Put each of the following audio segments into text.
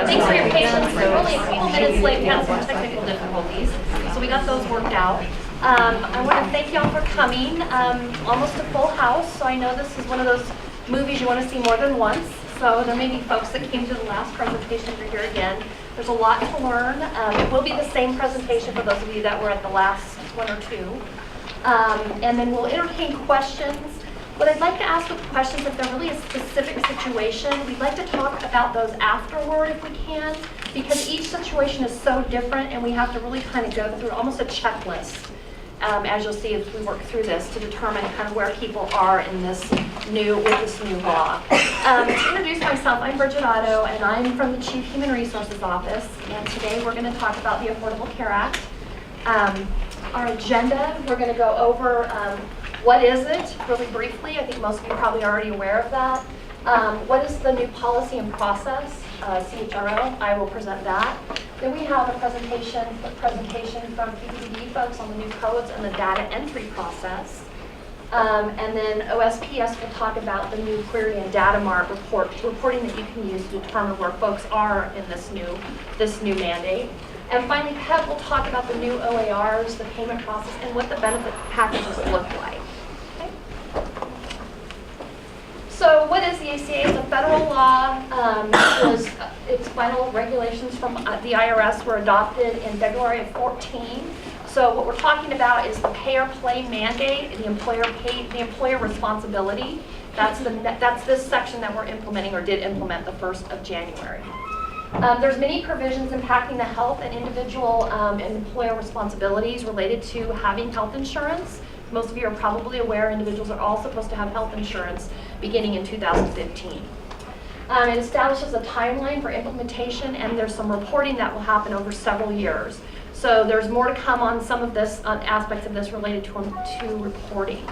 thanks for your patience. We're only a couple minutes late. We had some technical difficulties, so we got those worked out. I want to thank y'all for coming. Almost a full house, so I know this is one of those movies you want to see more than once. So there may be folks that came to the last presentation who are here again. There's a lot to learn. It will be the same presentation for those of you that were at the last one or two. And then we'll entertain questions. What I'd like to ask with questions, if they're really a specific situation, we'd like to talk about those afterward if we can, because each situation is so different and we have to really kind of go through almost a checklist, as you'll see if we work through this, to determine kind of where people are in this new law. To introduce myself, I'm Bridget Otto, and I'm from the Chief Human Resources Office, and today we're going to talk about the Affordable Care Act. Our agenda, we're going to go over what is it, really briefly. I think most of you are probably already aware of that. What is the new policy and process, CHRO? I will present that. Then we have a presentation from PPD folks on the new codes and the data entry process. And then OSPS will talk about the new query and data mart reporting that you can use to determine where folks are in this new mandate. And finally, PEP will talk about the new OARs, the payment process, and what the benefit packages look like. Okay. So what is the ACA? It's a federal law. Its final regulations from the IRS were adopted in February of 2014. So what we're talking about is the pay-or-play mandate, the employer responsibility. That's this section that we're implementing or did implement the 1st of January. There's many provisions impacting the health and individual and employer responsibilities related to having health insurance. Most of you are probably aware individuals are all supposed to have health insurance beginning in 2015. It establishes a timeline for implementation, and there's some reporting that will happen over several years. So there's more to come on some of this, aspects of this related to reporting.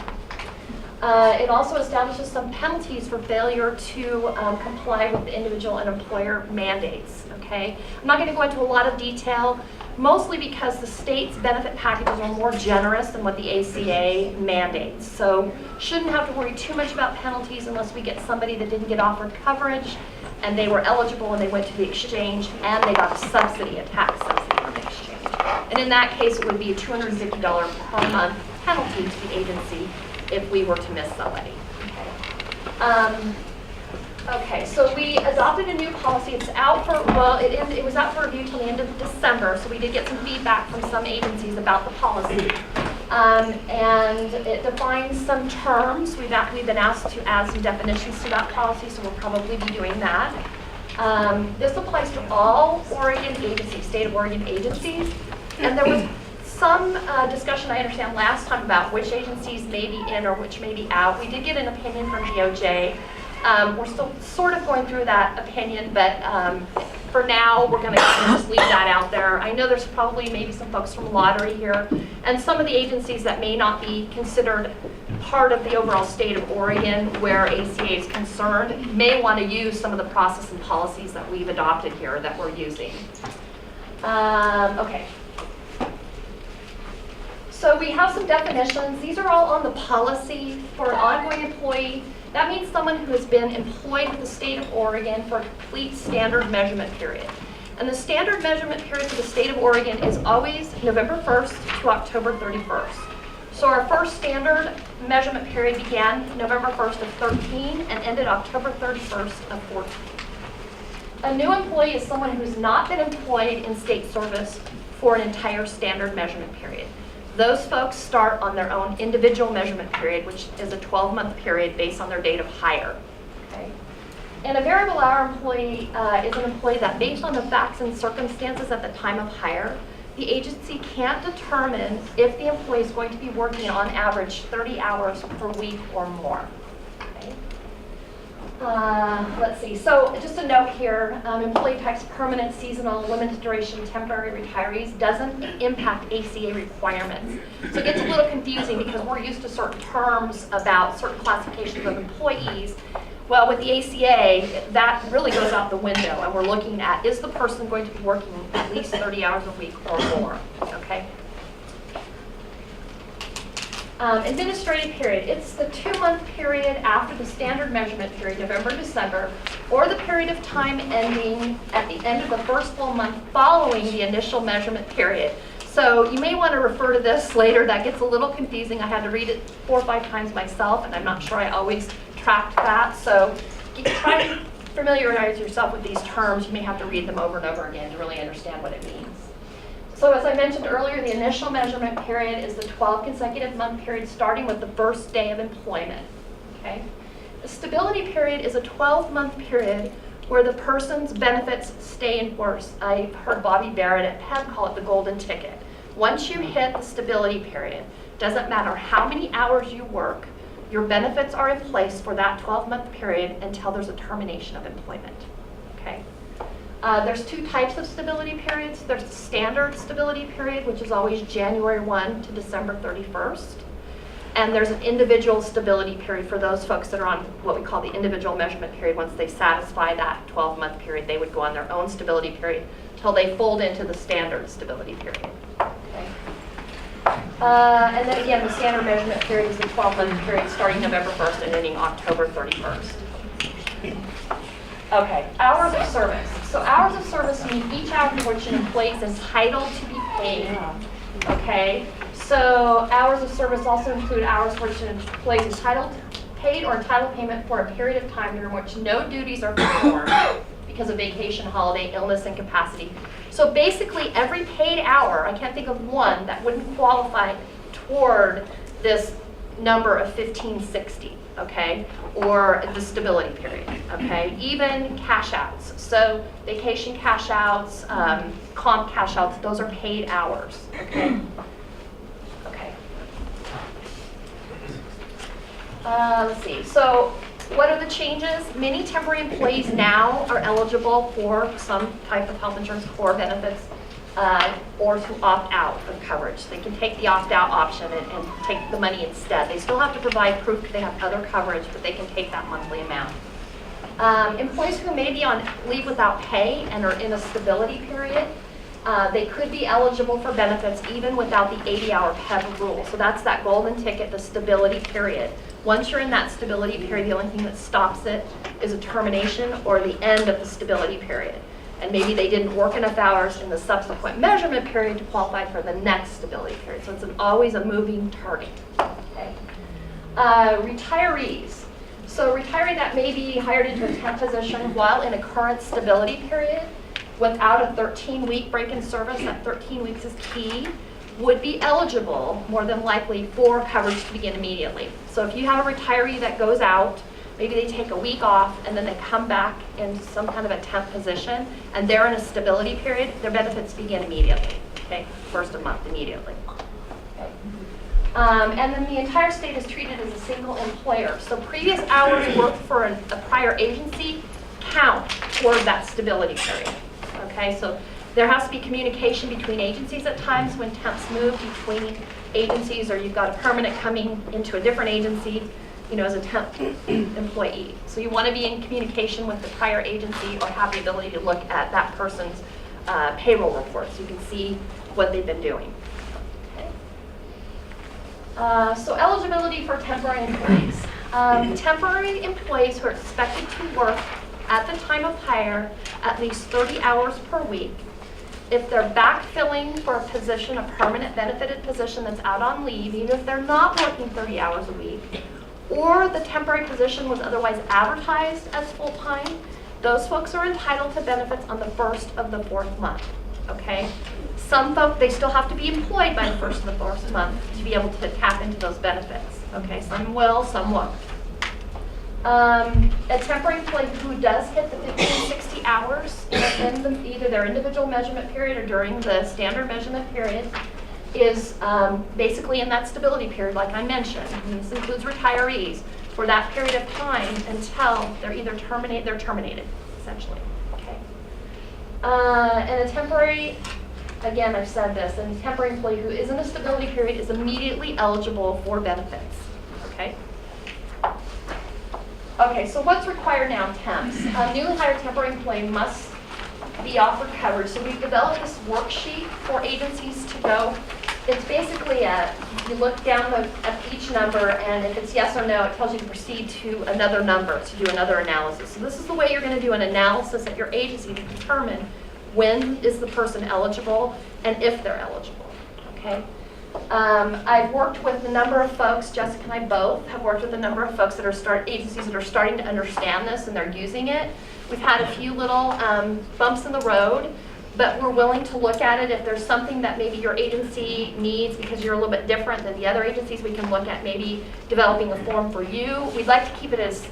It also establishes some penalties for failure to comply with the individual and employer mandates, okay? I'm not going to go into a lot of detail, mostly because the state's benefit packages are more generous than what the ACA mandates. So shouldn't have to worry too much about penalties unless we get somebody that didn't get offered coverage and they were eligible and they went to the exchange and they got a subsidy, a tax subsidy from the exchange. And in that case, it would be a $250 per month penalty to the agency if we were to miss somebody. Okay, so we adopted a new policy. It's out for, well, it was out for review till the end of December, so we did get some feedback from some agencies about the policy. And it defines some terms. We've been asked to add some definitions to that policy, so we'll probably be doing that. This applies to all Oregon agencies, state of Oregon agencies, and there was some discussion, I understand, last time about which agencies may be in or which may be out. We did get an opinion from DOJ. We're still sort of going through that opinion, but for now, we're going to just leave that out there. I know there's probably maybe some folks from lottery here, and some of the agencies that may not be considered part of the overall state of Oregon where ACA is concerned may want to use some of the process and policies that we've adopted here that we're using. Okay. So we have some definitions. These are all on the policy for an ongoing employee. That means someone who has been employed with the state of Oregon for a complete standard measurement period. And the standard measurement period for the state of Oregon is always November 1st to October 31st. So our first standard measurement period began November 1st of 13 and ended October 31st of 14. A new employee is someone who's not been employed in state service for an entire standard measurement period. Those folks start on their own individual measurement period, which is a 12-month period based on their date of hire. Okay? And a variable hour employee is an employee that, based on the facts and circumstances at the time of hire, the agency can't determine if the employee is going to be working on average 30 hours per week or more. Okay? Let's see. So just a note here, employee types permanent, seasonal, limited duration, temporary retirees doesn't impact ACA requirements. So it gets a little confusing because we're used to certain terms about certain classifications of employees. Well, with the ACA, that really goes out the window, and we're looking at, is the person going to be working at least 30 hours a week or more, okay? Administrative period, it's the 2-month period after the standard measurement period, November, December, or the period of time ending at the end of the first full month following the initial measurement period. So you may want to refer to this later. That gets a little confusing. I had to read it 4 or 5 times myself, and I'm not sure I always tracked that. So you can try to familiarize yourself with these terms. You may have to read them over and over again to really understand what it means. So as I mentioned earlier, the initial measurement period is the 12 consecutive month period starting with the first day of employment. Okay? The stability period is a 12-month period where the person's benefits stay in force. I've heard Bobby Barrett at PEB call it the golden ticket. Once you hit the stability period, doesn't matter how many hours you work, your benefits are in place for that 12-month period until there's a termination of employment. Okay? There's 2 types of stability periods. There's the standard stability period, which is always January 1 to December 31st. And there's an individual stability period for those folks that are on what we call the individual measurement period. Once they satisfy that 12-month period, they would go on their own stability period until they fold into the standard stability period. Okay. And then again, the standard measurement period is the 12-month period starting November 1st and ending October 31st. Okay, hours of service. So hours of service mean each hour for which an employee is entitled to be paid. Okay, so hours of service also include hours for which an employee is paid or entitled payment for a period of time during which no duties are performed because of vacation, holiday, illness, incapacity. So basically every paid hour, I can't think of one that wouldn't qualify toward this number of 1560. Okay, or the stability period, okay? Even cash outs. So vacation cash outs, comp cash outs, those are paid hours, okay? Okay. Let's see, so what are the changes? Many temporary employees now are eligible for some type of health insurance core benefits or to opt out of coverage. They can take the opt-out option and take the money instead. They still have to provide proof that they have other coverage, but they can take that monthly amount. Employees who may be on leave without pay and are in a stability period, they could be eligible for benefits even without the 80-hour PEB rule. So that's that golden ticket, the stability period. Once you're in that stability period, the only thing that stops it is a termination or the end of the stability period. And maybe they didn't work enough hours in the subsequent measurement period to qualify for the next stability period. So it's always a moving target. Okay. Retirees. So a retiree that may be hired into a temp position while in a current stability period without a 13-week break in service, that 13 weeks is key, would be eligible more than likely for coverage to begin immediately. So if you have a retiree that goes out, maybe they take a week off and then they come back into some kind of a temp position and they're in a stability period, their benefits begin immediately, okay? First of month, immediately. Okay. And then the entire state is treated as a single employer. So previous hours worked for a prior agency count toward that stability period, okay? So there has to be communication between agencies at times when temps move between agencies or you've got a permanent coming into a different agency, you know, as a temp employee. So you want to be in communication with the prior agency or have the ability to look at that person's payroll report so you can see what they've been doing. Okay. So eligibility for temporary employees. Temporary employees who are expected to work at the time of hire at least 30 hours per week. If they're backfilling for a position, a permanent benefited position that's out on leave, even if they're not working 30 hours a week, or the temporary position was otherwise advertised as full-time, those folks are entitled to benefits on the first of the 4th month, okay? Some folks, they still have to be employed by the first of the 4th month to be able to tap into those benefits, okay? Some will, some won't. A temporary employee who does hit the 1560 hours in either their individual measurement period or during the standard measurement period is basically in that stability period, like I mentioned. And this includes retirees for that period of time until they're either terminated, essentially. Okay. And a temporary, again, I've said this, and a temporary employee who is in a stability period is immediately eligible for benefits. Okay. Okay, so what's required now, temps? A newly hired temporary employee must be offered coverage. So we've developed this worksheet for agencies to go it's basically you look down at each number, and if it's yes or no, it tells you to proceed to another number to do another analysis. So this is the way you're going to do an analysis at your agency to determine when is the person eligible and if they're eligible. Okay. I've worked with a number of folks, Jessica and I both have worked with a number of folks that are agencies that are starting to understand this and they're using it. We've had a few little bumps in the road, but we're willing to look at it. If there's something that maybe your agency needs because you're a little bit different than the other agencies, we can look at maybe developing a form for you. We'd like to keep it as,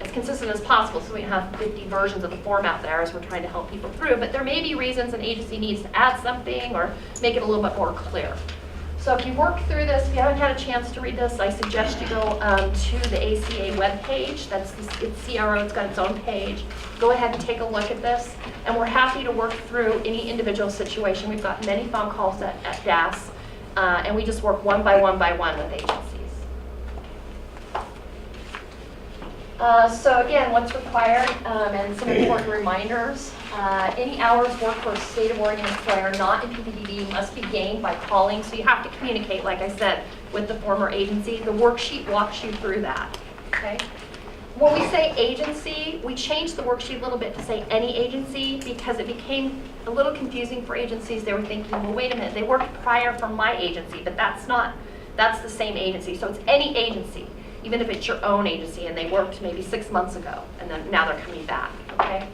as consistent as possible, so we have 50 versions of the form out there as we're trying to help people through. But there may be reasons an agency needs to add something or make it a little bit more clear. So if you work through this, if you haven't had a chance to read this, I suggest you go to the ACA webpage. It's CHRO, it's got its own page. Go ahead and take a look at this. And we're happy to work through any individual situation. We've got many phone calls at DAS, and we just work one by one with agencies. So again, what's required and some important reminders. Any hours worked for a state of Oregon employer not in PPDB must be gained by calling. So you have to communicate, like I said, with the former agency. The worksheet walks you through that. Okay. When we say agency, we changed the worksheet a little bit to say any agency because it became a little confusing for agencies. They were thinking, well, wait a minute, they worked prior from my agency, but that's the same agency. So it's any agency, even if it's your own agency and they worked maybe 6 months ago and then now they're coming back, okay?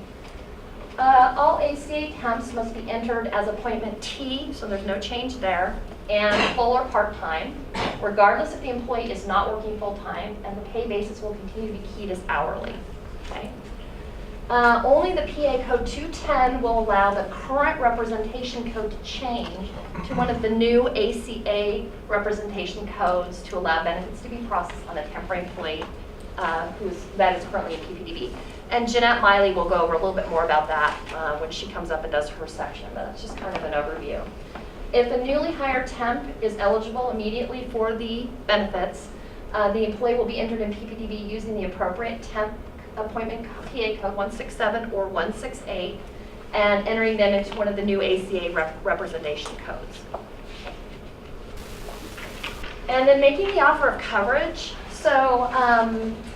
All ACA temps must be entered as appointment T, so there's no change there, and full or part-time, regardless if the employee is not working full-time, and the pay basis will continue to be keyed as hourly. Okay? Only the PA code 210 will allow the current representation code to change to one of the new ACA representation codes to allow benefits to be processed on a temporary employee that is currently in PPDB. And Jeanette Miley will go over a little bit more about that when she comes up and does her section, but that's just kind of an overview. If a newly hired temp is eligible immediately for the benefits, the employee will be entered in PPDB using the appropriate temp appointment PA code 167 or 168 and entering them into one of the new ACA representation codes. And then making the offer of coverage. So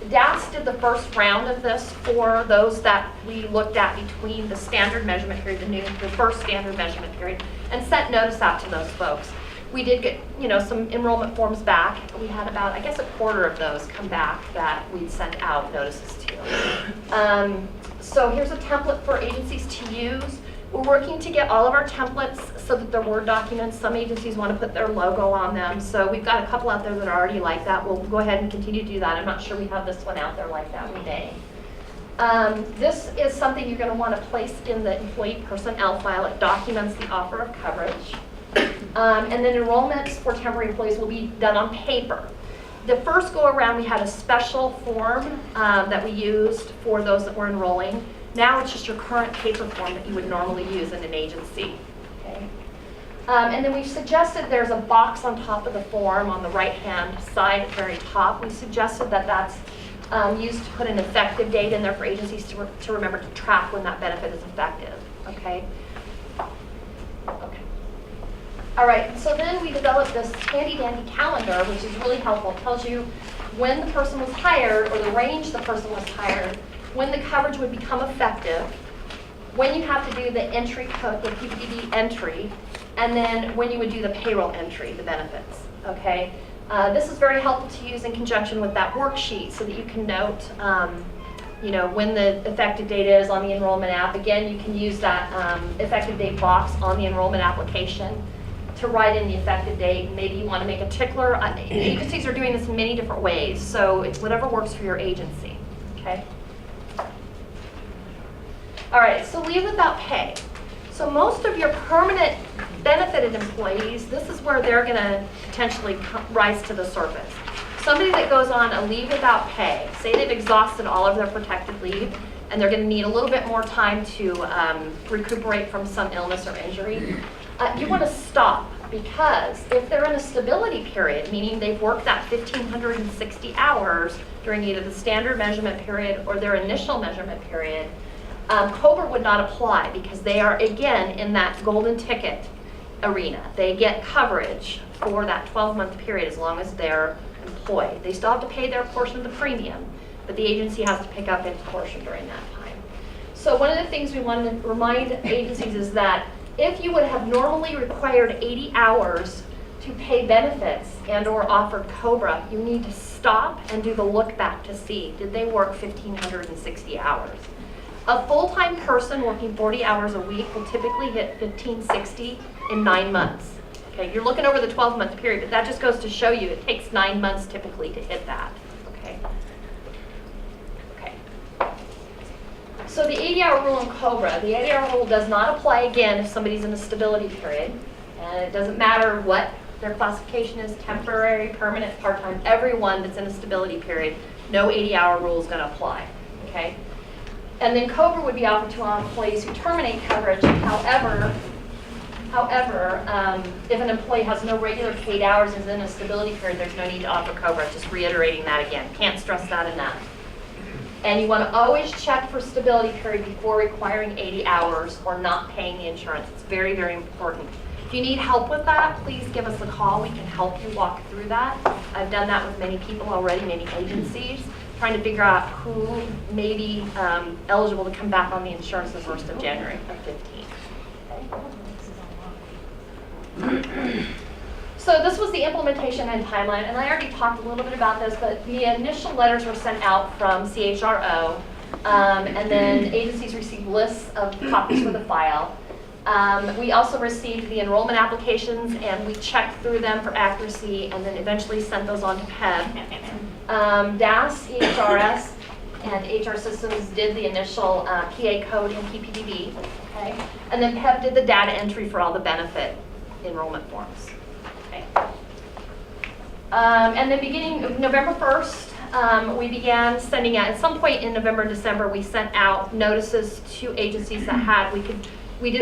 DAS did the first round of this for those that we looked at between the standard measurement period, the first standard measurement period, and sent notice out to those folks. We did get, some enrollment forms back. We had about, I guess, a quarter of those come back that we'd sent out notices to. So here's a template for agencies to use. We're working to get all of our templates so that they're Word documents. Some agencies want to put their logo on them. So we've got a couple out there that are already like that. We'll go ahead and continue to do that. I'm not sure we have this one out there like that. We may. This is something you're going to want to place in the employee personnel file. It documents the offer of coverage. And then enrollments for temporary employees will be done on paper. The first go around, we had a special form that we used for those that were enrolling. Now it's just your current paper form that you would normally use in an agency. Okay. And then we've suggested there's a box on top of the form on the right-hand side at the very top. We suggested that that's used to put an effective date in there for agencies to remember to track when that benefit is effective. Okay. Okay. All right, so then we developed this handy-dandy calendar, which is really helpful. It tells you when the person was hired or the range the person was hired, when the coverage would become effective, when you have to do the entry code, the PPD entry, and then when you would do the payroll entry, the benefits, okay? This is very helpful to use in conjunction with that worksheet so that you can note, when the effective date is on the enrollment app. Again, you can use that effective date box on the enrollment application to write in the effective date. Maybe you want to make a tickler. Agencies are doing this in many different ways, so it's whatever works for your agency, okay? All right, so leave without pay. So most of your permanent benefited employees, this is where they're going to potentially rise to the surface. Somebody that goes on a leave without pay, say they've exhausted all of their protected leave, and they're going to need a little bit more time to recuperate from some illness or injury. You want to stop, because if they're in a stability period, meaning they've worked that 1,560 hours during either the standard measurement period or their initial measurement period, COBRA would not apply because they are, again, in that golden ticket. arena. They get coverage for that 12-month period as long as they're employed. They still have to pay their portion of the premium, but the agency has to pick up its portion during that time. So one of the things we want to remind agencies is that if you would have normally required 80 hours to pay benefits and or offer COBRA, you need to stop and do the look back to see, did they work 1,560 hours? A full-time person working 40 hours a week will typically hit 1,560 in 9 months. Okay, you're looking over the 12-month period, but that just goes to show you it takes 9 months typically to hit that. Okay. Okay. So the 80-hour rule in COBRA, the 80-hour rule does not apply again if somebody's in a stability period, and it doesn't matter what their classification is, temporary, permanent, part-time, everyone that's in a stability period, no 80-hour rule is going to apply. Okay. And then COBRA would be offered to employees who terminate coverage. However, if an employee has no regular paid hours and is in a stability period, there's no need to offer COBRA. Just reiterating that again. Can't stress that enough. And you want to always check for stability period before requiring 80 hours or not paying the insurance. It's very, very important. If you need help with that, please give us a call. We can help you walk through that. I've done that with many people already, many agencies, trying to figure out who may be eligible to come back on the insurance the 1st of January of 15. So this was the implementation and timeline, and I already talked a little bit about this, but the initial letters were sent out from CHRO, and then agencies received lists of copies for the file. We also received the enrollment applications, and we checked through them for accuracy, and then eventually sent those on to PEB. DAS, EHRS, and HR Systems did the initial PA code and PPDB, okay? And then PEB did the data entry for all the benefit enrollment forms, okay? And then beginning of November 1st, we began sending out, at some point in November and December, we sent out notices to agencies that had,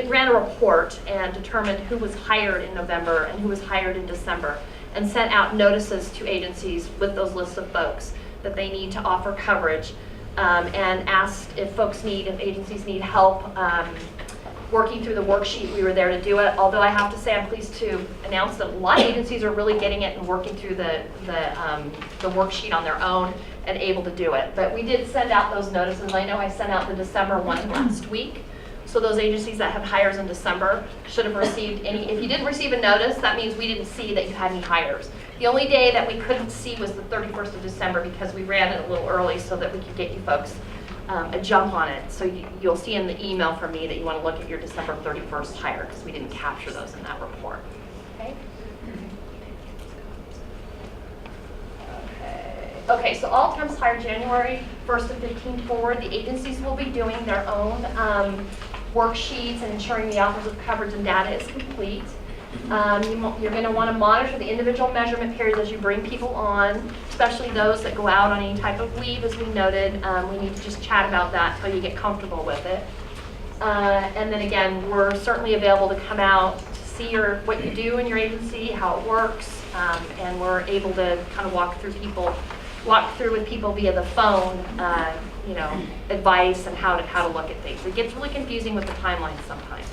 ran a report and determined who was hired in November and who was hired in December, and sent out notices to agencies with those lists of folks that they need to offer coverage, and asked if agencies need help working through the worksheet. We were there to do it, although I have to say I'm pleased to announce that a lot of agencies are really getting it and working through the worksheet on their own and able to do it. But we did send out those notices. I know I sent out the December one last week. So those agencies that had hires in December should have received any. If you didn't receive a notice, that means we didn't see that you had any hires. The only day that we couldn't see was the 31st of December because we ran it a little early so that we could get you folks a jump on it. So you'll see in the email from me that you want to look at your December 31st hire because we didn't capture those in that report. Okay. Okay, so all temps hired January 1st of 15 forward, the agencies will be doing their own worksheets and ensuring the offers of coverage and data is complete. You're going to want to monitor the individual measurement periods as you bring people on, especially those that go out on any type of leave, as we noted. We need to just chat about that until you get comfortable with it. And then again, we're certainly available to come out to see what you do in your agency, how it works, and we're able to kind of walk through with people via the phone, advice and how to look at things. It gets really confusing with the timelines sometimes.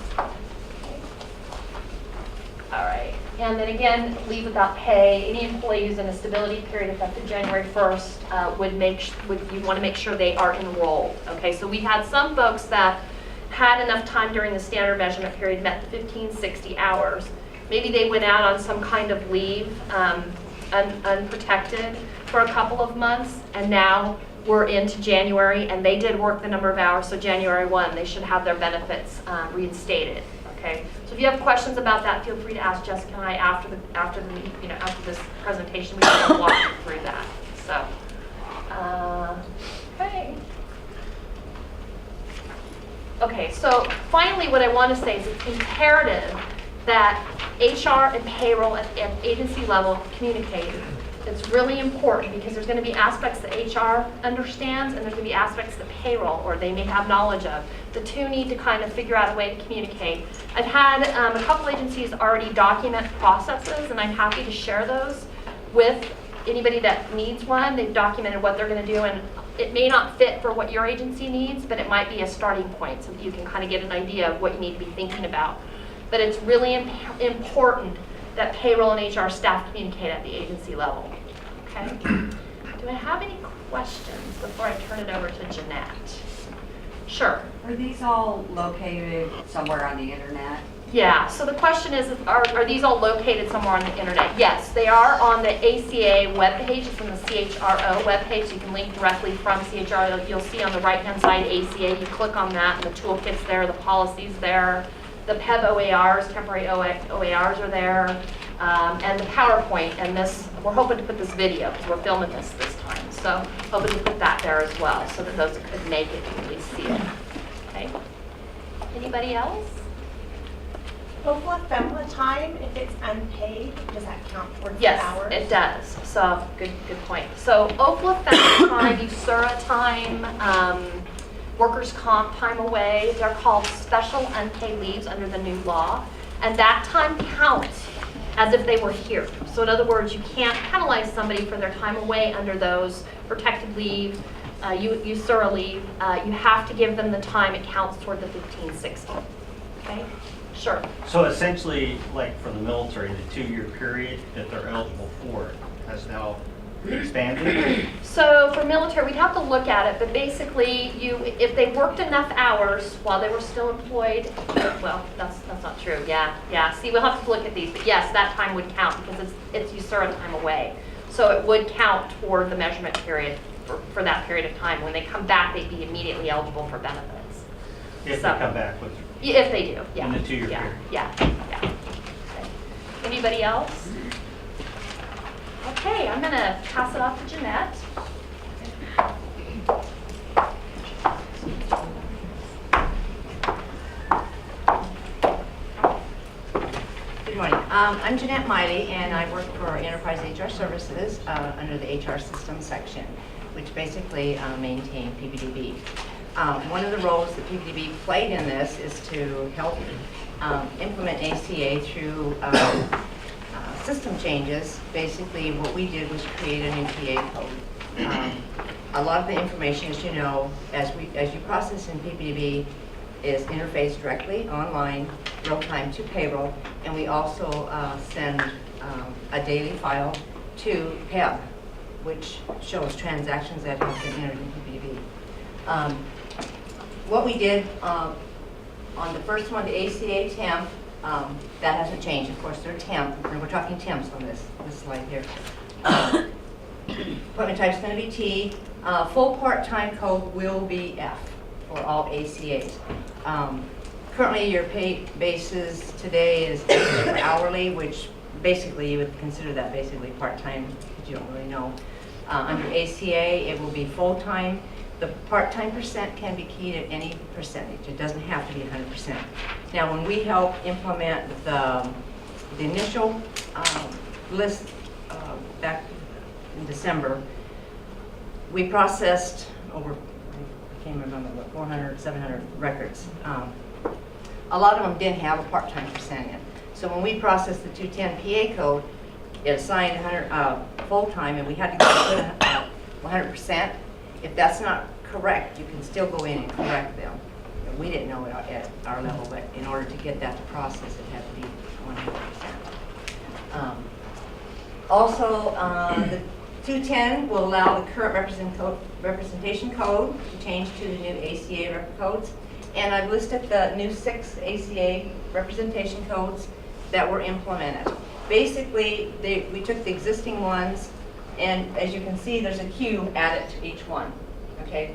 All right, and then again, leave without pay. Any employee who's in a stability period effective January 1st you want to make sure they are enrolled. Okay, so we had some folks that had enough time during the standard measurement period, met the 1560 hours. Maybe they went out on some kind of leave, unprotected for a couple of months, and now we're into January, and they did work the number of hours, so January 1, they should have their benefits reinstated. Okay, so if you have questions about that, feel free to ask Jessica and I after this presentation. We can walk you through that. So, okay. Okay, so finally, what I want to say is it's imperative that HR and payroll at agency level communicate. It's really important because there's going to be aspects that HR understands and there's going to be aspects that payroll or they may have knowledge of. The two need to kind of figure out a way to communicate. I've had a couple agencies already document processes, and I'm happy to share those with anybody that needs one. They've documented what they're going to do, and it may not fit for what your agency needs, but it might be a starting point so that you can kind of get an idea of what you need to be thinking about. but it's really important that payroll and HR staff communicate at the agency level. Okay? Do I have any questions before I turn it over to Jeanette? Sure. Are these all located somewhere on the internet? Yeah, so the question is, are these all located somewhere on the internet? Yes, they are on the ACA webpage. It's on the CHRO webpage. You can link directly from CHRO. You'll see on the right-hand side ACA. You click on that, and the toolkit's there, the policies there. The PEB OARs, temporary OARs are there, and the PowerPoint. And this, we're hoping to put this video, because we're filming this time. So hoping to put that there as well, so that those that could make it can at least see it. Okay. Anybody else? Hopefully, FEMLA time, if it's unpaid, does that count towards the Yes, hours? it does. So good point. So OFLA FEMLA time, USERA time, workers' comp time away, they're called special unpaid leaves under the new law. And that time counts as if they were here. So in other words, you can't penalize somebody for their time away under those protected leave, USERA leave. You have to give them the time. It counts toward the 1560. Okay? Sure. So essentially, like for the military, the 2-year period that they're eligible for has now expanded? So for military, we'd have to look at it, but basically, if they worked enough hours while they were still employed, well, that's not true. Yeah. See, we'll have to look at these, but yes, that time would count because it's USERA time away. So it would count toward the measurement period for that period of time. When they come back, they'd be immediately eligible for benefits. If they come back with If they do, yeah. in the 2-year Yeah, period. yeah. Okay. Anybody else? Okay, I'm going to pass it off to Jeanette. Good morning. I'm Jeanette Miley, and I work for Enterprise HR Services under the HR Systems section, which basically maintain PPDB. One of the roles that PPDB played in this is to help implement ACA through system changes. Basically, what we did was create a new PA code. A lot of the information, as you know, as you process in PPDB, is interfaced directly online, real time to payroll, and we also send a daily file to PEB, which shows transactions that have been entered in PPDB. What we did on the first one, the ACA temp, that hasn't changed. Of course, they're temp, and we're talking temps on this slide here. Appointment type is going to be T. Full part-time code will be F for all ACAs. Currently, your pay basis today is hourly, which basically you would consider that basically part-time, because you don't really know. Under ACA, it will be full-time. The part-time percent can be keyed at any percentage. It doesn't have to be 100%. Now, when we help implement the initial list back in December, we processed over, I can't remember, what, 400, 700 records. A lot of them didn't have a part-time percent in. So when we processed the 210 PA code, it assigned 100 full-time, and we had to go put 100%. If that's not correct, you can still go in and correct them. We didn't know it at our level, but in order to get that to process, it had to be 100%. Also, the 210 will allow the current representation code to change to the new ACA rep codes. And I've listed the new 6 ACA representation codes that were implemented. Basically, we took the existing ones, and as you can see, there's a Q added to each one, okay?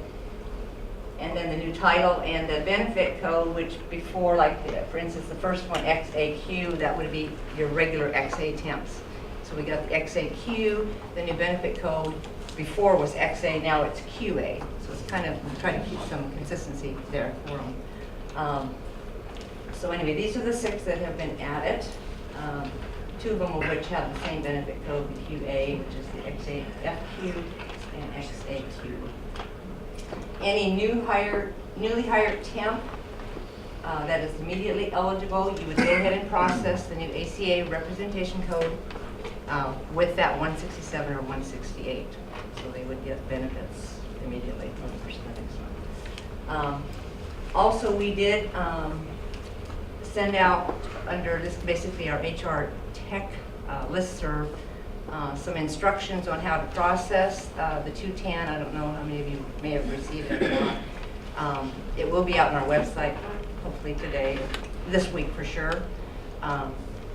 And then the new title and the benefit code, which before, like, for instance, the first one, XAQ, that would be your regular XA temps. So we got the XAQ, the new benefit code. Before was XA, now it's QA. So it's kind of trying to keep some consistency there for them. So anyway, these are the 6 that have been added. 2 of them of which have the same benefit code, the QA, which is the XAFQ and XAQ. Any newly hired temp that is immediately eligible, you would go ahead and process the new ACA representation code with that 167 or 168. So they would get benefits immediately from the person the next one. Also, we did send out under this, basically our HR tech listserv, some instructions on how to process the 210. I don't know how many of you may have received it or not. It will be out on our website, hopefully today, this week for sure.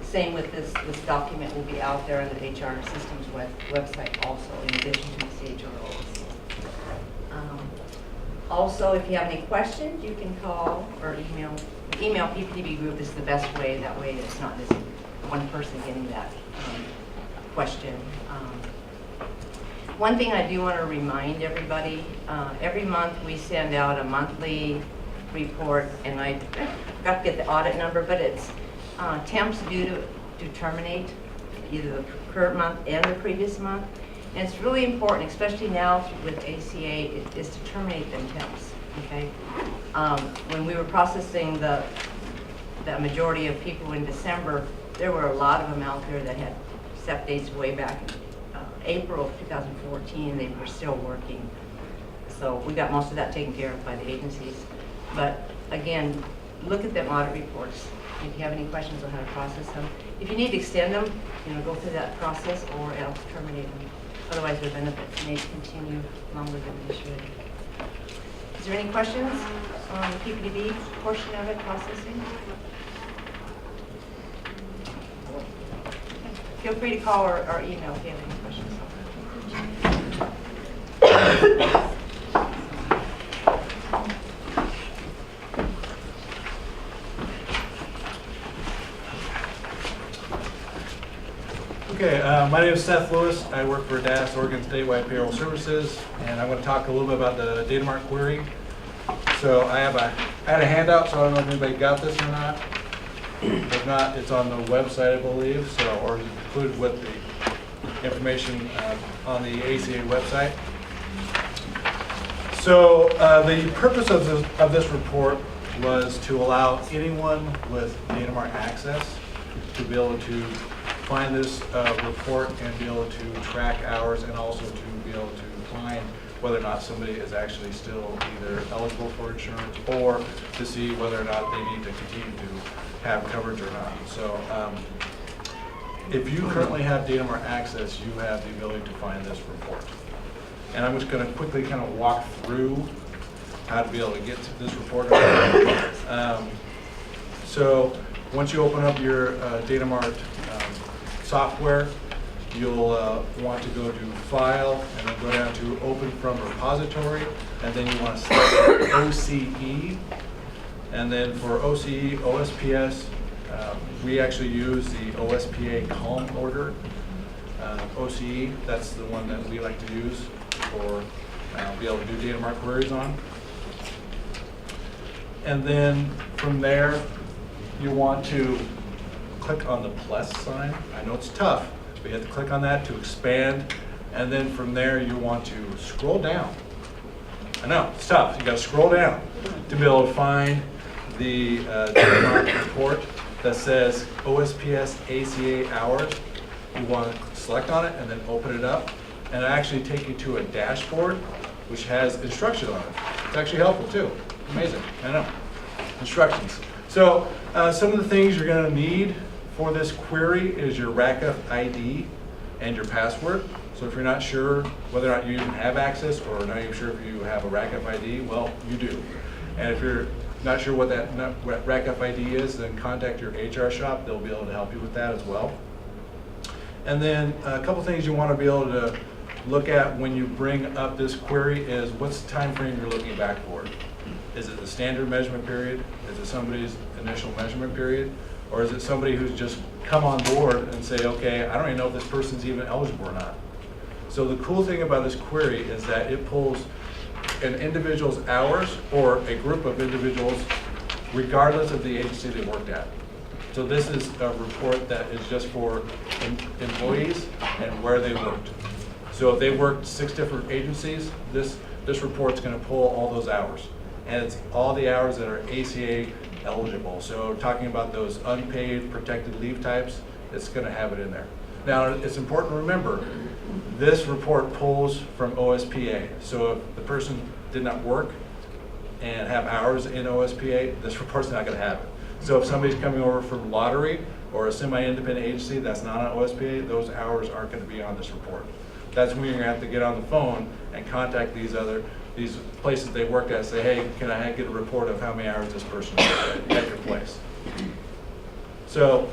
Same with this document will be out there on the HR systems website also, in addition to the CHRO. Also, if you have any questions, you can call or email. Email PPTB group is the best way. That way it's not just one person getting that question. One thing I do want to remind everybody, every month we send out a monthly report, and I forgot to get the audit number, but it's temps due to terminate either the current month and the previous month. And it's really important, especially now with ACA, is to terminate them temps, okay? When we were processing the majority of people in December, there were a lot of them out there that had set dates way back in April of 2014, they were still working. So we got most of that taken care of by the agencies. But again, look at them audit reports. If you have any questions on how to process them. If you need to extend them, go through that process or else terminate them. Otherwise, their benefits may continue longer than they should. Is there any questions on the PPDB portion of it, processing? Feel free to call or email if you have any questions. Okay, my name is Seth Lewis. I work for DAS, Oregon Statewide Payroll Services, and I'm going to talk a little bit about the data mart query. So I had a handout, so I don't know if anybody got this or not. If not, it's on the website, I believe, so or included with the information on the ACA website. So the purpose of this report was to allow anyone with data mart access to be able to find this report and be able to track hours, and also to be able to find whether or not somebody is actually still either eligible for insurance, or to see whether or not they need to continue to have coverage or not. So if you currently have data mart access, you have the ability to find this report. And I'm just going to quickly kind of walk through how to be able to get to this report. So once you open up your data mart software, you'll want to go to File and then go down to Open from Repository, and then you want to select OCE. And then for OCE, OSPS, we actually use the OSPA column order. OCE, that's the one that we like to use for be able to do data mart queries on. And then from there, you want to click on the plus sign. I know it's tough, but you have to click on that to expand. And then from there, you want to scroll down. I know, it's tough. You got to scroll down to be able to find the data mart report that says OSPS ACA hours. You want to select on it and then open it up. And it actually take you to a dashboard which has instruction on it. It's actually helpful too. Amazing, I know. Instructions. So some of the things you're going to need for this query is your RACF ID and your password. So if you're not sure whether or not you even have access, or not even sure if you have a RACF ID, well, you do. And if you're not sure what that RACF ID is, then contact your HR shop. They'll be able to help you with that as well. And then a couple things you want to be able to look at when you bring up this query is what's the time frame you're looking back for. Is it the standard measurement period? Is it somebody's initial measurement period? Or is it somebody who's just come on board and say, okay, I don't even know if this person's even eligible or not. So the cool thing about this query is that it pulls an individual's hours or a group of individuals regardless of the agency they worked at. So this is a report that is just for employees and where they worked. So if they worked 6 different agencies, this report's going to pull all those hours. And it's all the hours that are ACA eligible. So talking about those unpaid protected leave types, it's going to have it in there. Now, it's important to remember, this report pulls from OSPA. So if the person did not work and have hours in OSPA, this report's not going to have it. So if somebody's coming over from lottery or a semi-independent agency that's not on OSPA, those hours aren't going to be on this report. That's when you're going to have to get on the phone and contact these places they work at, say, hey, can I get a report of how many hours this person worked at your place? So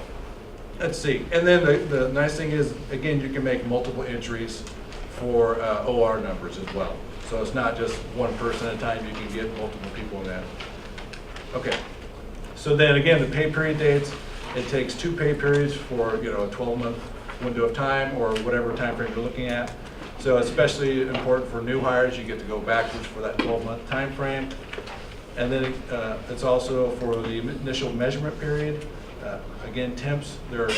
let's see. And then the nice thing is, again, you can make multiple entries for OR numbers as well. So it's not just one person at a time, you can get multiple people in that. Okay. So then again, the pay period dates, it takes 2 pay periods for a 12-month window of time or whatever time frame you're looking at. So especially important for new hires, you get to go backwards for that 12-month time frame. And then it's also for the initial measurement period. Again, temps, there are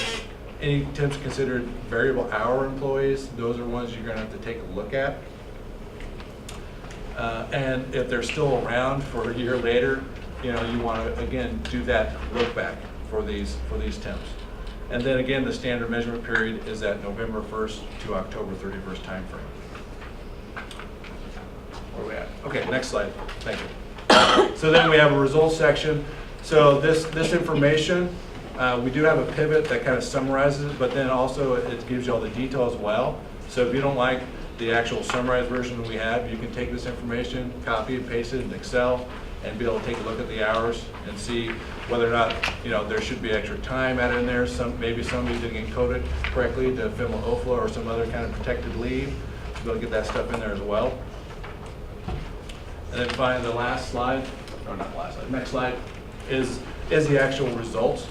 any temps considered variable hour employees. Those are ones you're going to have to take a look at. And if they're still around for a year later, you want to again do that look back for these temps. And then again, the standard measurement period is that November 1st to October 31st time frame. Where are we at? Okay, next slide. Thank you. So then we have a results section. So this information, we do have a pivot that kind of summarizes it, but then also it gives you all the detail as well. So if you don't like the actual summarized version we have, you can take this information, copy and paste it in Excel, and be able to take a look at the hours and see whether or not there should be extra time added in there. Maybe somebody didn't encode it correctly to film an OFLA or some other kind of protected leave, to be able to get that stuff in there as well. And then finally, the last slide, or not the last slide, next slide is the actual results.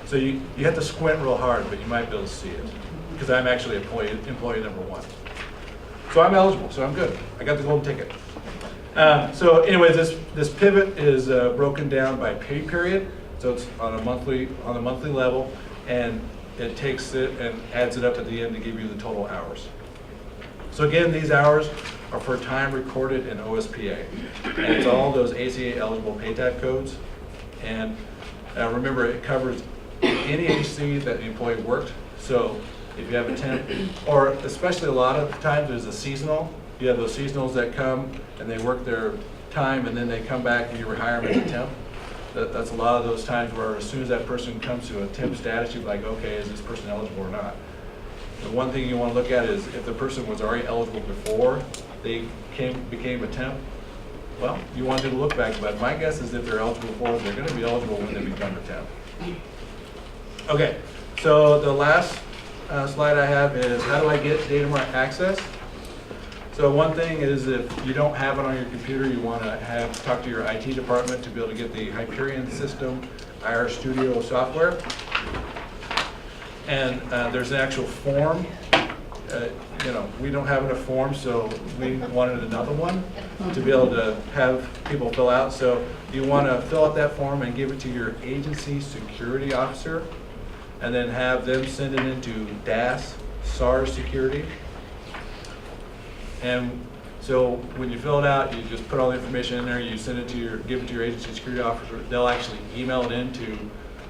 So you have to squint real hard, but you might be able to see it, because I'm actually employee number 1. So I'm eligible, so I'm good. I got the golden ticket. So anyways, this pivot is broken down by pay period. So it's on the monthly level, and it takes it and adds it up at the end to give you the total hours. So again, these hours are for time recorded in OSPA, and it's all those ACA eligible pay tab codes. And remember, it covers any agency that the employee worked. So if you have a temp, or especially a lot of times there's a seasonal, you have those seasonals that come and they work their time and then they come back and you rehire them as a temp. That's a lot of those times where as soon as that person comes to a temp status, you're like, okay, is this person eligible or not? The one thing you want to look at is if the person was already eligible before they became a temp, well, you want to do the look back, but my guess is if they're eligible before, they're going to be eligible when they become a temp. Okay, so the last slide I have is how do I get data mart access? So one thing is if you don't have it on your computer, you want to talk to your IT department to be able to get the Hyperion system IR Studio software. And there's an actual form. We don't have enough forms, so we wanted another one to be able to have people fill out. So you want to fill out that form and give it to your agency security officer, and then have them send it into DAS, SARS security. And so when you fill it out, you just put all the information in there, you send it to give it to your agency security officer. They'll actually email it into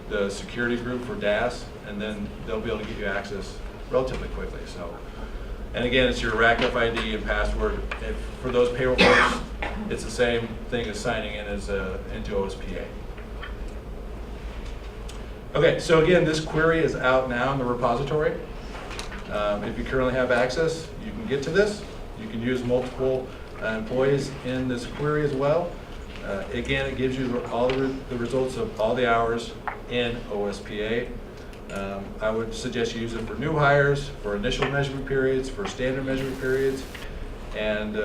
the security group for DAS, and then they'll be able to get you access relatively quickly. So, and again, it's your RACF ID and password. For those payroll folks, it's the same thing as signing in as into OSPA. Okay, so again, this query is out now in the repository. If you currently have access, you can get to this. You can use multiple employees in this query as well. Again, it gives you all the results of all the hours in OSPA. I would suggest you use it for new hires, for initial measurement periods, for standard measurement periods. And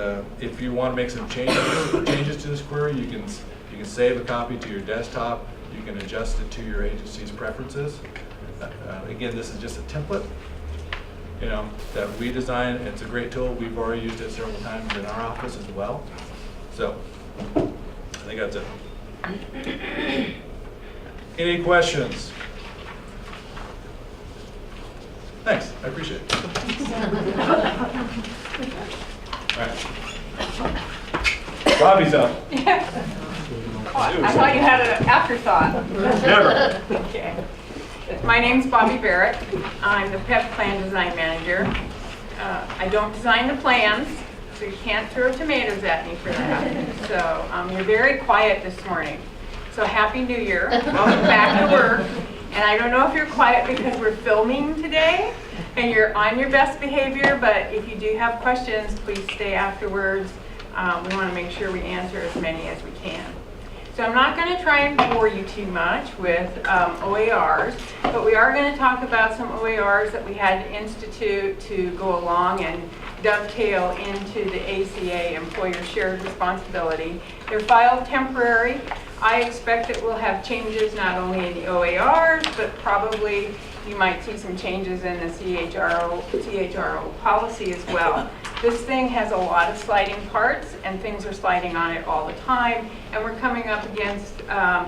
if you want to make some changes to this query, you can save a copy to your desktop. You can adjust it to your agency's preferences. Again, this is just a template, that we design. It's a great tool. We've already used it several times in our office as well. So I think that's it. Any questions? Thanks, I appreciate it. All right. Bobby's up. I thought you had an afterthought. Never. Okay. My name's Bobby Barrett. I'm the PEP Plan Design Manager. I don't design the plans, so you can't throw tomatoes at me for that. So you're very quiet this morning. So Happy New Year. Welcome back to work. And I don't know if you're quiet because we're filming today and you're on your best behavior, but if you do have questions, please stay afterwards. We want to make sure we answer as many as we can. So I'm not going to try and bore you too much with OARs, but we are going to talk about some OARs that we had to institute to go along and dovetail into the ACA, Employer Shared Responsibility. They're filed temporary. I expect that we'll have changes not only in the OARs, but probably you might see some changes in the CHRO policy as well. This thing has a lot of sliding parts and things are sliding on it all the time, and we're coming up against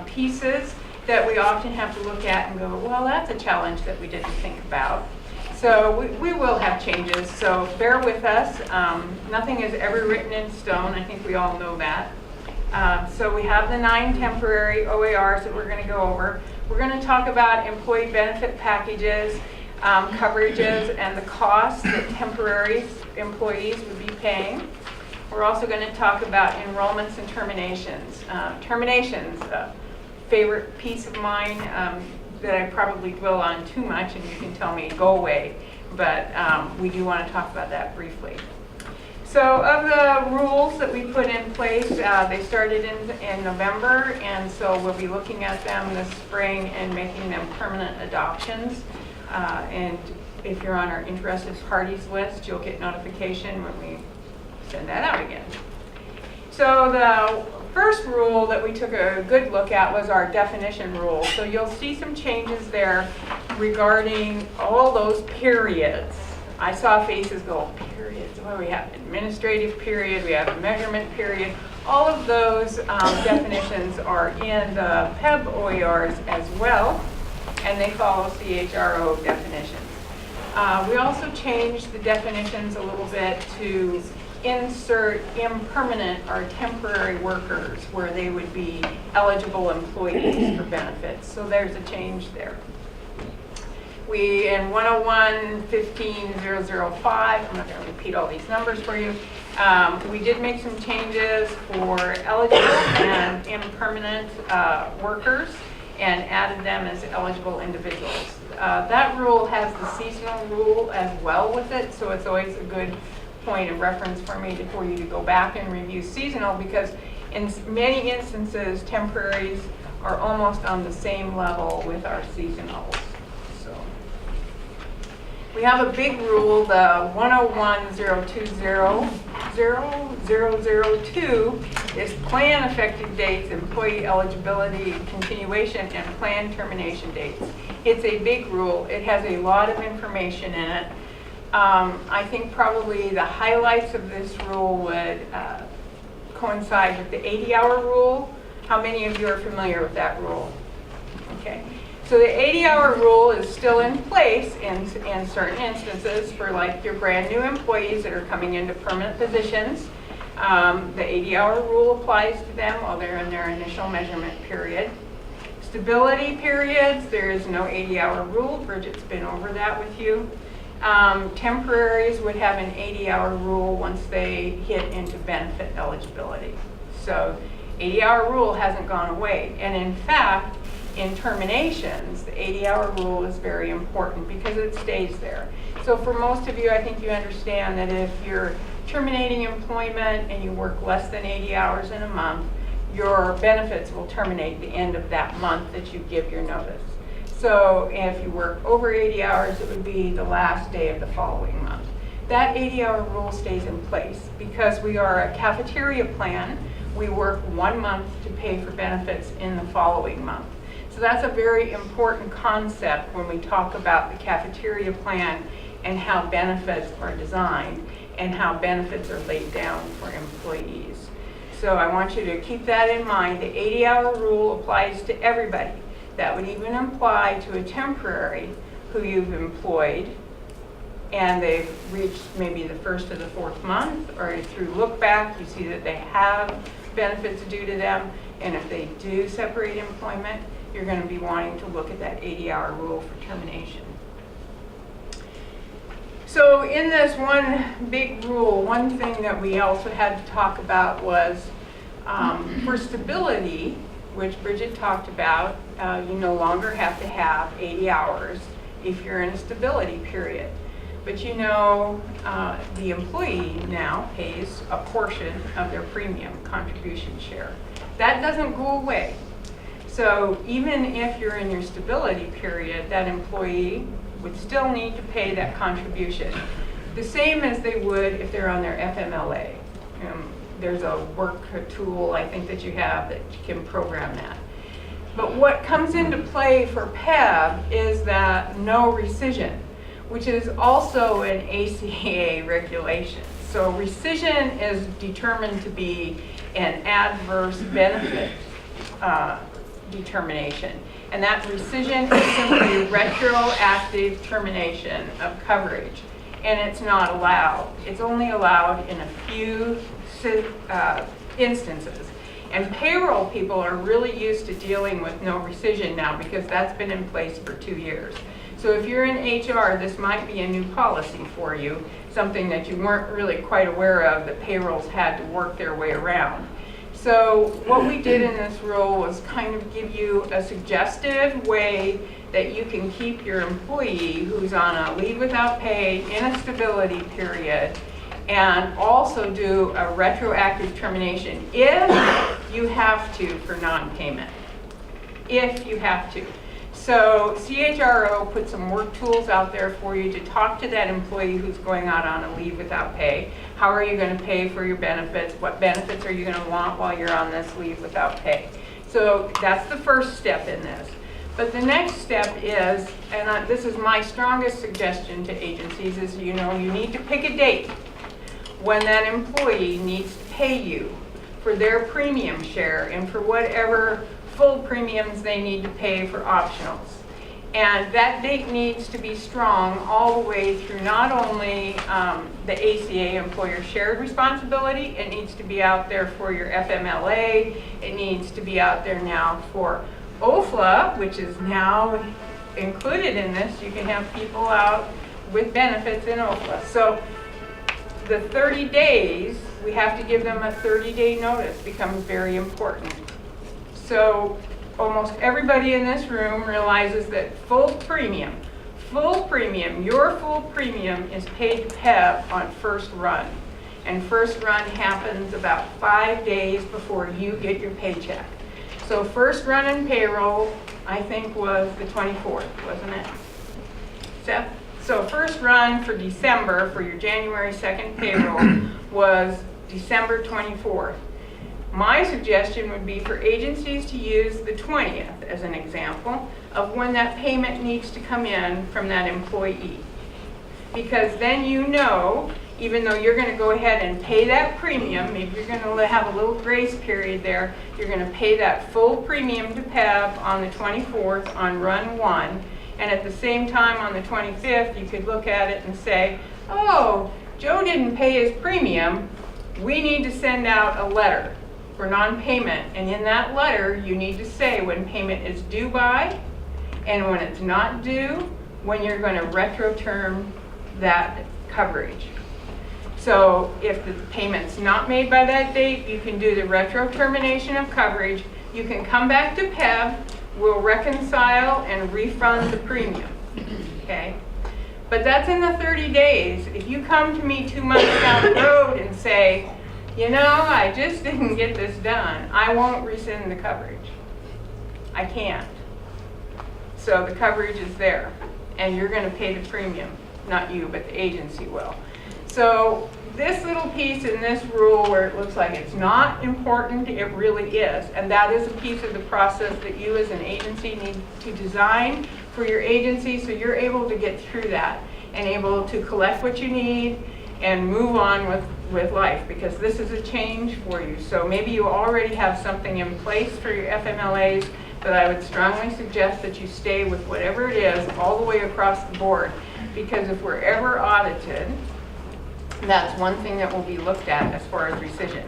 pieces that we often have to look at and go, well, that's a challenge that we didn't think about. So we will have changes, so bear with us. Nothing is ever written in stone. I think we all know that. So we have the 9 temporary OARs that we're going to go over. We're going to talk about employee benefit packages, coverages, and the costs that temporary employees would be paying. We're also going to talk about enrollments and terminations. Terminations, favorite piece of mine that I probably dwell on too much, and you can tell me, go away. But we do want to talk about that briefly. So of the rules that we put in place, they started in November, and so we'll be looking at them this spring and making them permanent adoptions. And if you're on our interested parties list, you'll get notification when we send that out again. So the first rule that we took a good look at was our definition rule. So you'll see some changes there regarding all those periods. I saw faces go, periods. Well, we have administrative period, we have a measurement period. All of those definitions are in the PEB OERs as well, and they follow CHRO definitions. We also changed the definitions a little bit to insert impermanent or temporary workers where they would be eligible employees for benefits. So there's a change there. We, in 101-15-005, I'm not going to repeat all these numbers for you, we did make some changes for eligible and impermanent workers and added them as eligible individuals. That rule has the seasonal rule as well with it, so it's always a good point of reference for you to go back and review seasonal, because in many instances, temporaries are almost on the same level with our seasonals. So we have a big rule, the 101-020-0002 is plan effective dates, employee eligibility, continuation, and plan termination dates. It's a big rule. It has a lot of information in it. I think probably the highlights of this rule would coincide with the 80-hour rule. How many of you are familiar with that rule? Okay. So the 80-hour rule is still in place in certain instances for like your brand new employees that are coming into permanent positions. The 80-hour rule applies to them while they're in their initial measurement period. Stability periods, there is no 80-hour rule. Bridget's been over that with you. Temporaries would have an 80-hour rule once they hit into benefit eligibility. So 80-hour rule hasn't gone away. And in fact, in terminations, the 80-hour rule is very important because it stays there. So for most of you, I think you understand that if you're terminating employment and you work less than 80 hours in a month, your benefits will terminate the end of that month that you give your notice. So if you work over 80 hours, it would be the last day of the following month. That 80-hour rule stays in place because we are a cafeteria plan. We work 1 month to pay for benefits in the following month. So that's a very important concept when we talk about the cafeteria plan and how benefits are designed and how benefits are laid down for employees. So I want you to keep that in mind. The 80-hour rule applies to everybody. That would even apply to a temporary who you've employed and they've reached maybe the first or the fourth month, or through look back, you see that they have benefits due to them, and if they do separate employment, you're going to be wanting to look at that 80-hour rule for termination. So in this one big rule, one thing that we also had to talk about was for stability, which Bridget talked about, you no longer have to have 80 hours if you're in a stability period. But you know, the employee now pays a portion of their premium contribution share. That doesn't go away. So even if you're in your stability period, that employee would still need to pay that contribution. The same as they would if they're on their FMLA. There's a work tool, I think, that you have that you can program that. But what comes into play for PEB is that no rescission, which is also an ACA regulation. So rescission is determined to be an adverse benefit determination. And that rescission is simply retroactive termination of coverage. And it's not allowed. It's only allowed in a few instances. And payroll people are really used to dealing with no rescission now because that's been in place for 2 years. So if you're in HR, this might be a new policy for you, something that you weren't really quite aware of that payrolls had to work their way around. So what we did in this rule was kind of give you a suggestive way that you can keep your employee who's on a leave without pay in a stability period and also do a retroactive termination if you have to for non-payment. If you have to. So CHRO put some work tools out there for you to talk to that employee who's going out on a leave without pay. How are you going to pay for your benefits? What benefits are you going to want while you're on this leave without pay? So that's the first step in this. But the next step is, and this is my strongest suggestion to agencies, is you need to pick a date when that employee needs to pay you for their premium share and for whatever full premiums they need to pay for optionals. And that date needs to be strong all the way through not only the ACA employer shared responsibility, it needs to be out there for your FMLA, it needs to be out there now for OFLA, which is now included in this. You can have people out with benefits in OFLA. So the 30 days, we have to give them a 30-day notice, becomes very important. So almost everybody in this room realizes that full premium, your full premium is paid to PEB on first run. And first run happens about 5 days before you get your paycheck. So first run in payroll, I think, was the 24th, wasn't it? Seth? So first run for December, for your January 2nd payroll, was December 24th. My suggestion would be for agencies to use the 20th as an example of when that payment needs to come in from that employee. Because then you know, even though you're going to go ahead and pay that premium, maybe you're going to have a little grace period there, you're going to pay that full premium to PEB on the 24th on run 1. And at the same time on the 25th, you could look at it and say, oh, Joe didn't pay his premium. We need to send out a letter for non-payment. And in that letter, you need to say when payment is due by and when it's not due, when you're going to retro-term that coverage. So if the payment's not made by that date, you can do the retro-termination of coverage. You can come back to PEB. We'll reconcile and refund the premium, okay? But that's in the 30 days. If you come to me 2 months down the road and say, I just didn't get this done, I won't rescind the coverage. I can't. So the coverage is there, and you're going to pay the premium. Not you, but the agency will. So this little piece in this rule where it looks like it's not important, it really is. And that is a piece of the process that you as an agency need to design for your agency so you're able to get through that and able to collect what you need and move on with life, because this is a change for you. So maybe you already have something in place for your FMLAs, but I would strongly suggest that you stay with whatever it is all the way across the board, because if we're ever audited, that's one thing that will be looked at as far as rescission.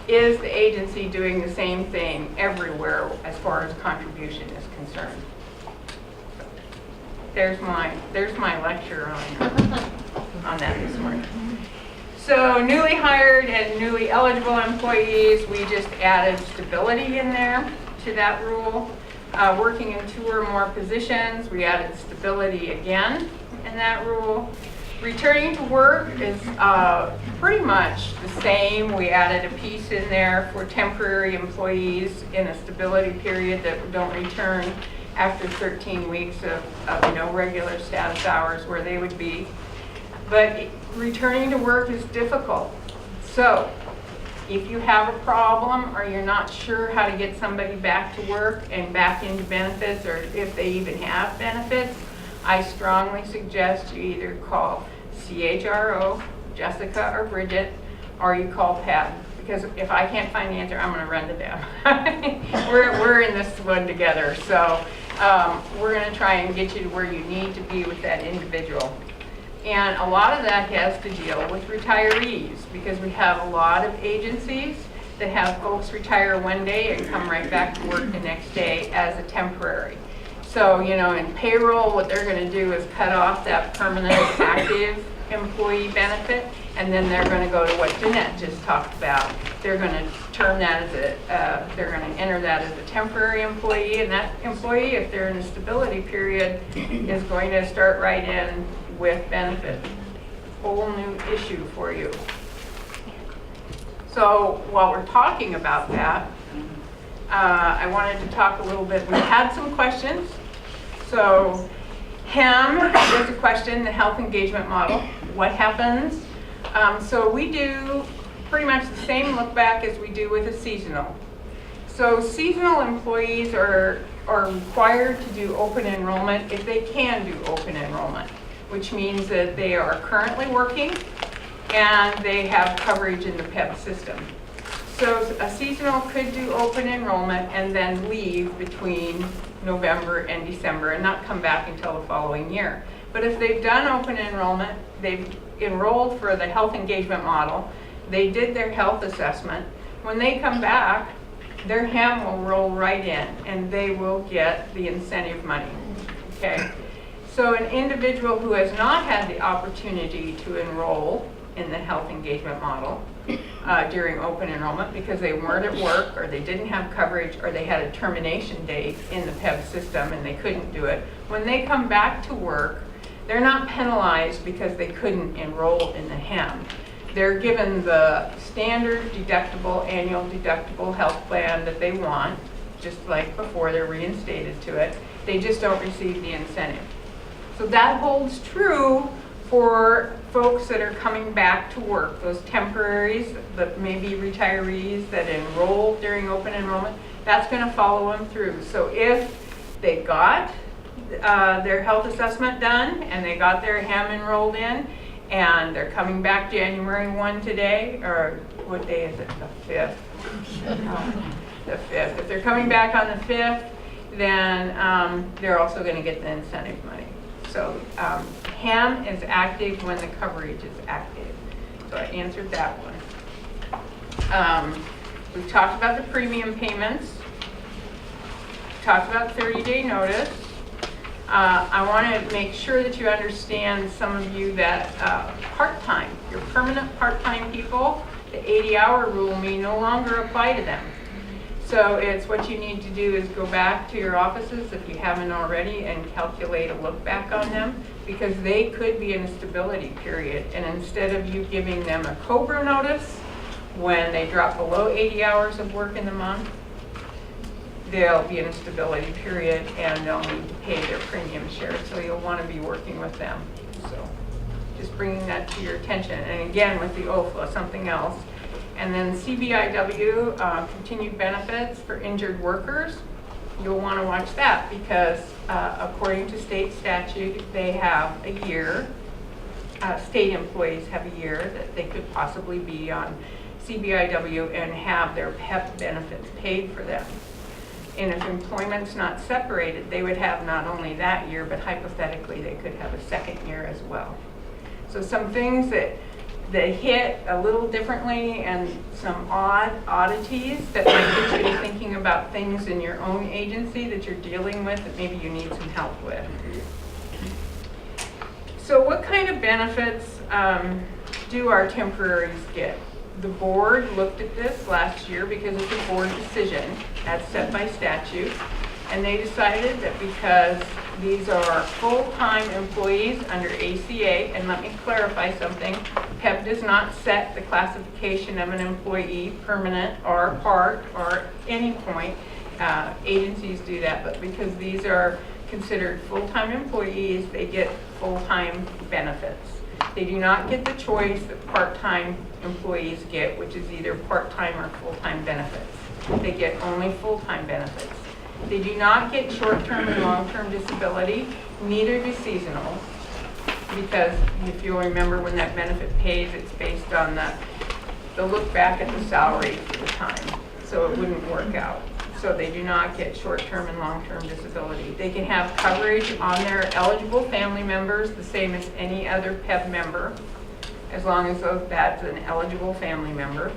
Is the agency doing the same thing everywhere as far as contribution is concerned? There's my lecture on that this morning. So newly hired and newly eligible employees, we just added stability in there to that rule. Working in 2 or more positions, we added stability again in that rule. Returning to work is pretty much the same. We added a piece in there for temporary employees in a stability period that don't return after 13 weeks of no regular status hours where they would be. But returning to work is difficult. So if you have a problem or you're not sure how to get somebody back to work and back into benefits, or if they even have benefits, I strongly suggest you either call CHRO, Jessica or Bridget, or you call Pat. Because if I can't find the answer, I'm going to run to them. We're in this one together. So we're going to try and get you to where you need to be with that individual. And a lot of that has to deal with retirees, because we have a lot of agencies that have folks retire one day and come right back to work the next day as a temporary. So, you know, in payroll, what they're going to do is cut off that permanent active employee benefit, and then they're going to go to what Jeanette just talked about. They're going to term that as they're going to enter that as a temporary employee, and that employee, if they're in a stability period, is going to start right in with benefits. Whole new issue for you. So while we're talking about that, I wanted to talk a little bit. We had some questions. So HEM, there's a question, the health engagement model. What happens? So we do pretty much the same look back as we do with a seasonal. So seasonal employees are required to do open enrollment if they can do open enrollment, which means that they are currently working and they have coverage in the PEB system. So a seasonal could do open enrollment and then leave between November and December and not come back until the following year. But if they've done open enrollment, they've enrolled for the health engagement model, they did their health assessment, when they come back, their HEM will roll right in and they will get the incentive money, okay? So an individual who has not had the opportunity to enroll in the health engagement model during open enrollment because they weren't at work or they didn't have coverage or they had a termination date in the PEB system and they couldn't do it, when they come back to work, they're not penalized because they couldn't enroll in the HEM. They're given the standard deductible, annual deductible health plan that they want, just like before they're reinstated to it. They just don't receive the incentive. So that holds true for folks that are coming back to work, those temporaries, that maybe retirees that enrolled during open enrollment, that's going to follow them through. So if they got their health assessment done and they got their HEM enrolled in and they're coming back January 1 today, or what day is it, the 5th? The 5th. If they're coming back on the 5th, then they're also going to get the incentive money. So HEM is active when the coverage is active. So I answered that one. We've talked about the premium payments. Talked about 30-day notice. I want to make sure that you understand, some of you that part-time, your permanent part-time people, the 80-hour rule may no longer apply to them. So it's what you need to do is go back to your offices if you haven't already and calculate a look back on them, because they could be in a stability period. And instead of you giving them a COBRA notice when they drop below 80 hours of work in the month, they'll be in a stability period and they'll need to pay their premium share. So you'll want to be working with them. So just bringing that to your attention. And again, with the OFLA, something else. And then CBIW, continued benefits for injured workers. You'll want to watch that because according to state statute, they have a year, state employees have a year that they could possibly be on CBIW and have their PEP benefits paid for them. And if employment's not separated, they would have not only that year, but hypothetically they could have a second year as well. So some things that hit a little differently and some oddities that might get you thinking about things in your own agency that you're dealing with that maybe you need some help with. So what kind of benefits do our temporaries get? The board looked at this last year because it's a board decision as set by statute. And they decided that because these are full-time employees under ACA, and let me clarify something, PEB does not set the classification of an employee, permanent or part or any point. Agencies do that, but because these are considered full-time employees, they get full-time benefits. They do not get the choice that part-time employees get, which is either part-time or full-time benefits. They get only full-time benefits. They do not get short-term and long-term disability, neither do seasonals, because if you'll remember when that benefit pays, it's based on the look back at the salary for the time, so it wouldn't work out. So they do not get short-term and long-term disability. They can have coverage on their eligible family members, the same as any other PEB member, as long as that's an eligible family member.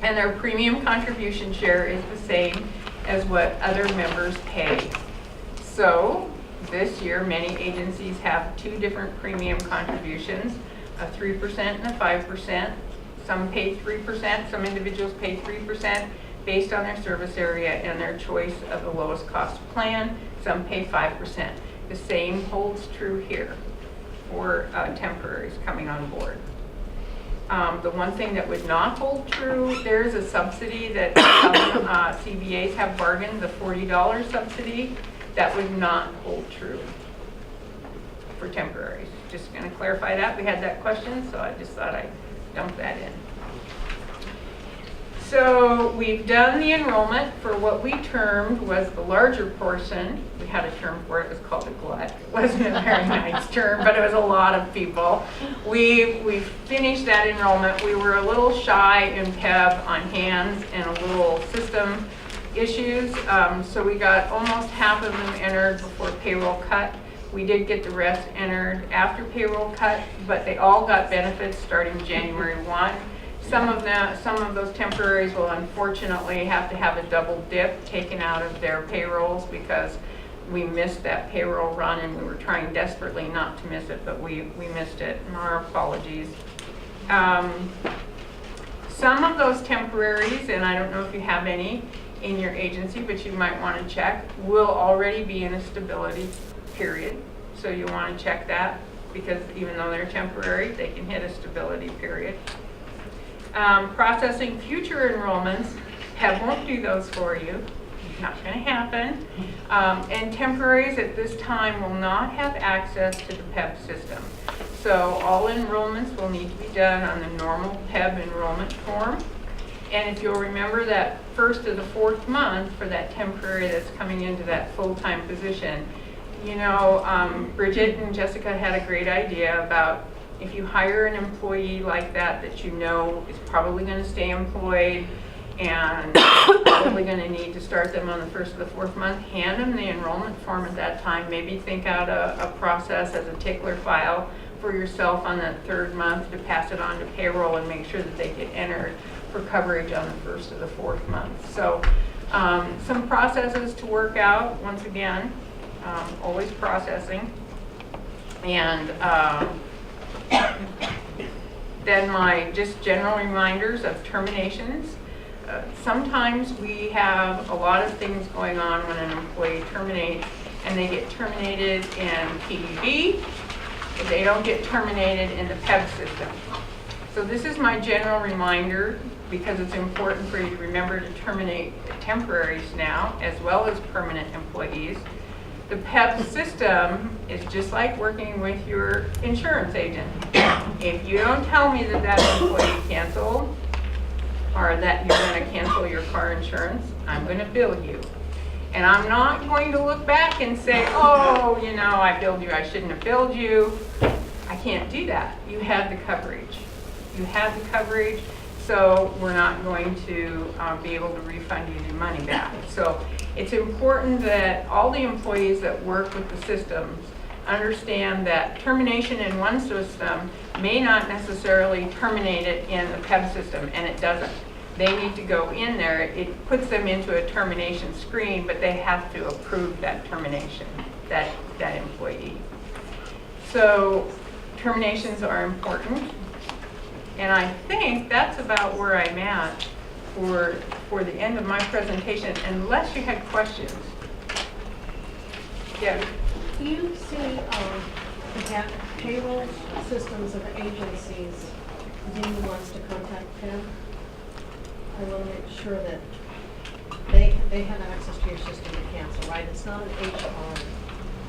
And their premium contribution share is the same as what other members pay. So this year, many agencies have two different premium contributions, a 3% and a 5%. Some pay 3%, some individuals pay 3% based on their service area and their choice of the lowest cost plan. Some pay 5%. The same holds true here for temporaries coming on board. The one thing that would not hold true, there's a subsidy that some CBAs have bargained, the $40 subsidy. That would not hold true for temporaries. Just going to clarify that. We had that question, so I just thought I'd dump that in. So we've done the enrollment for what we termed was the larger portion. We had a term for it. It was called a glut. It wasn't a very nice term, but it was a lot of people. We finished that enrollment. We were a little shy in PEB on hands and a little system issues. So we got almost half of them entered before payroll cut. We did get the rest entered after payroll cut, but they all got benefits starting January 1. Some of those temporaries will unfortunately have to have a double dip taken out of their payrolls because we missed that payroll run and we were trying desperately not to miss it, but we missed it, and our apologies. Some of those temporaries, and I don't know if you have any in your agency, but you might want to check, will already be in a stability period. So you want to check that because even though they're temporary, they can hit a stability period. Processing future enrollments, PEB won't do those for you. Not going to happen. And temporaries at this time will not have access to the PEB system. So all enrollments will need to be done on the normal PEB enrollment form. And if you'll remember that first of the fourth month for that temporary that's coming into that full-time position, you know, Bridget and Jessica had a great idea about if you hire an employee like that that you know is probably going to stay employed and probably going to need to start them on the first of the fourth month, hand them the enrollment form at that time. Maybe think out a process as a tickler file for yourself on that third month to pass it on to payroll and make sure that they get entered for coverage on the first of the fourth month. So some processes to work out, once again, always processing. And then my just general reminders of terminations. Sometimes we have a lot of things going on when an employee terminates, and they get terminated in PDB, but they don't get terminated in the PEB system. So this is my general reminder because it's important for you to remember to terminate temporaries now as well as permanent employees. The PEB system is just like working with your insurance agent. If you don't tell me that that employee canceled or that you're going to cancel your car insurance, I'm going to bill you. And I'm not going to look back and say, oh, you know, I billed you, I shouldn't have billed you. I can't do that. You had the coverage. You had the coverage, so we're not going to be able to refund you your money back. So it's important that all the employees that work with the systems understand that termination in one system may not necessarily terminate it in the PEB system, and it doesn't. They need to go in there. It puts them into a termination screen, but they have to approve that termination, that employee. So terminations are important. And I think that's about where I'm at for the end of my presentation, unless you had questions. Yeah. Do you see that payroll systems of agencies, Dean wants to contact Pam? I want to make sure that they have access to your system to cancel, right? It's not an HR.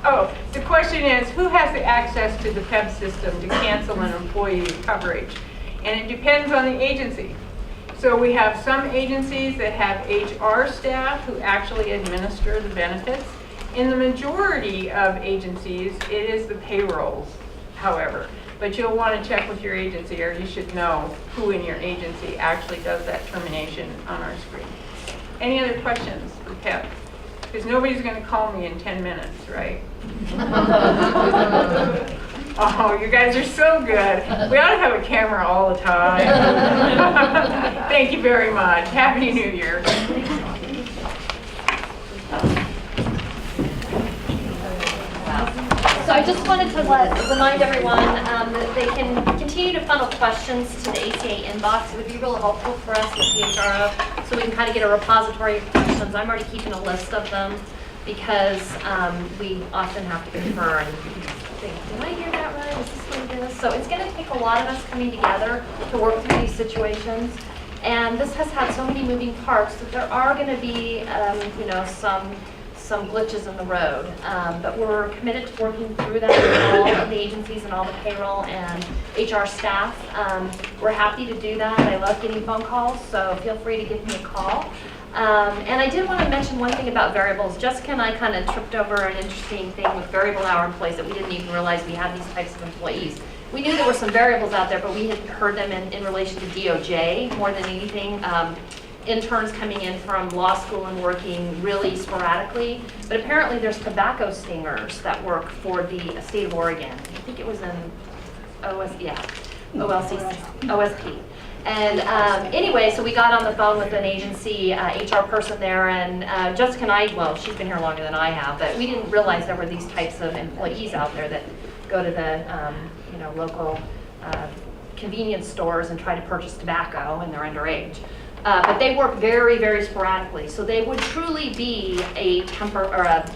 Oh, the question is, who has the access to the PEB system to cancel an employee coverage? And it depends on the agency. So we have some agencies that have HR staff who actually administer the benefits. In the majority of agencies, it is the payrolls, however. But you'll want to check with your agency, or you should know who in your agency actually does that termination on our screen. Any other questions for PEB? Because nobody's going to call me in 10 minutes, right? Oh, you guys are so good. We ought to have a camera all the time. Thank you very much. Happy New Year. So I just wanted to remind everyone that they can continue to funnel questions to the ACA inbox. It would be really helpful for us with CHRO, so we can kind of get a repository of questions. I'm already keeping a list of them because we often have to confer and think, did I hear that right? Is this what it is? So it's going to take a lot of us coming together to work through these situations. And this has had so many moving parts that there are going to be, some glitches in the road, but we're committed to working through that with all of the agencies and all the payroll and HR staff. We're happy to do that. I love getting phone calls, so feel free to give me a call. And I did want to mention one thing about variables. Jessica and I kind of tripped over an interesting thing with variable hour employees that we didn't even realize we had these types of employees. We knew there were some variables out there, but we had heard them in relation to DOJ more than anything. Interns coming in from law school and working really sporadically, but apparently there's tobacco stingers that work for the state of Oregon. I think it was in OSP. And anyway, so we got on the phone with an agency HR person there, and Jessica and I, well, she's been here longer than I have, but we didn't realize there were these types of employees out there that go to the local convenience stores and try to purchase tobacco, and they're underage. But they work very, very sporadically. So they would truly be a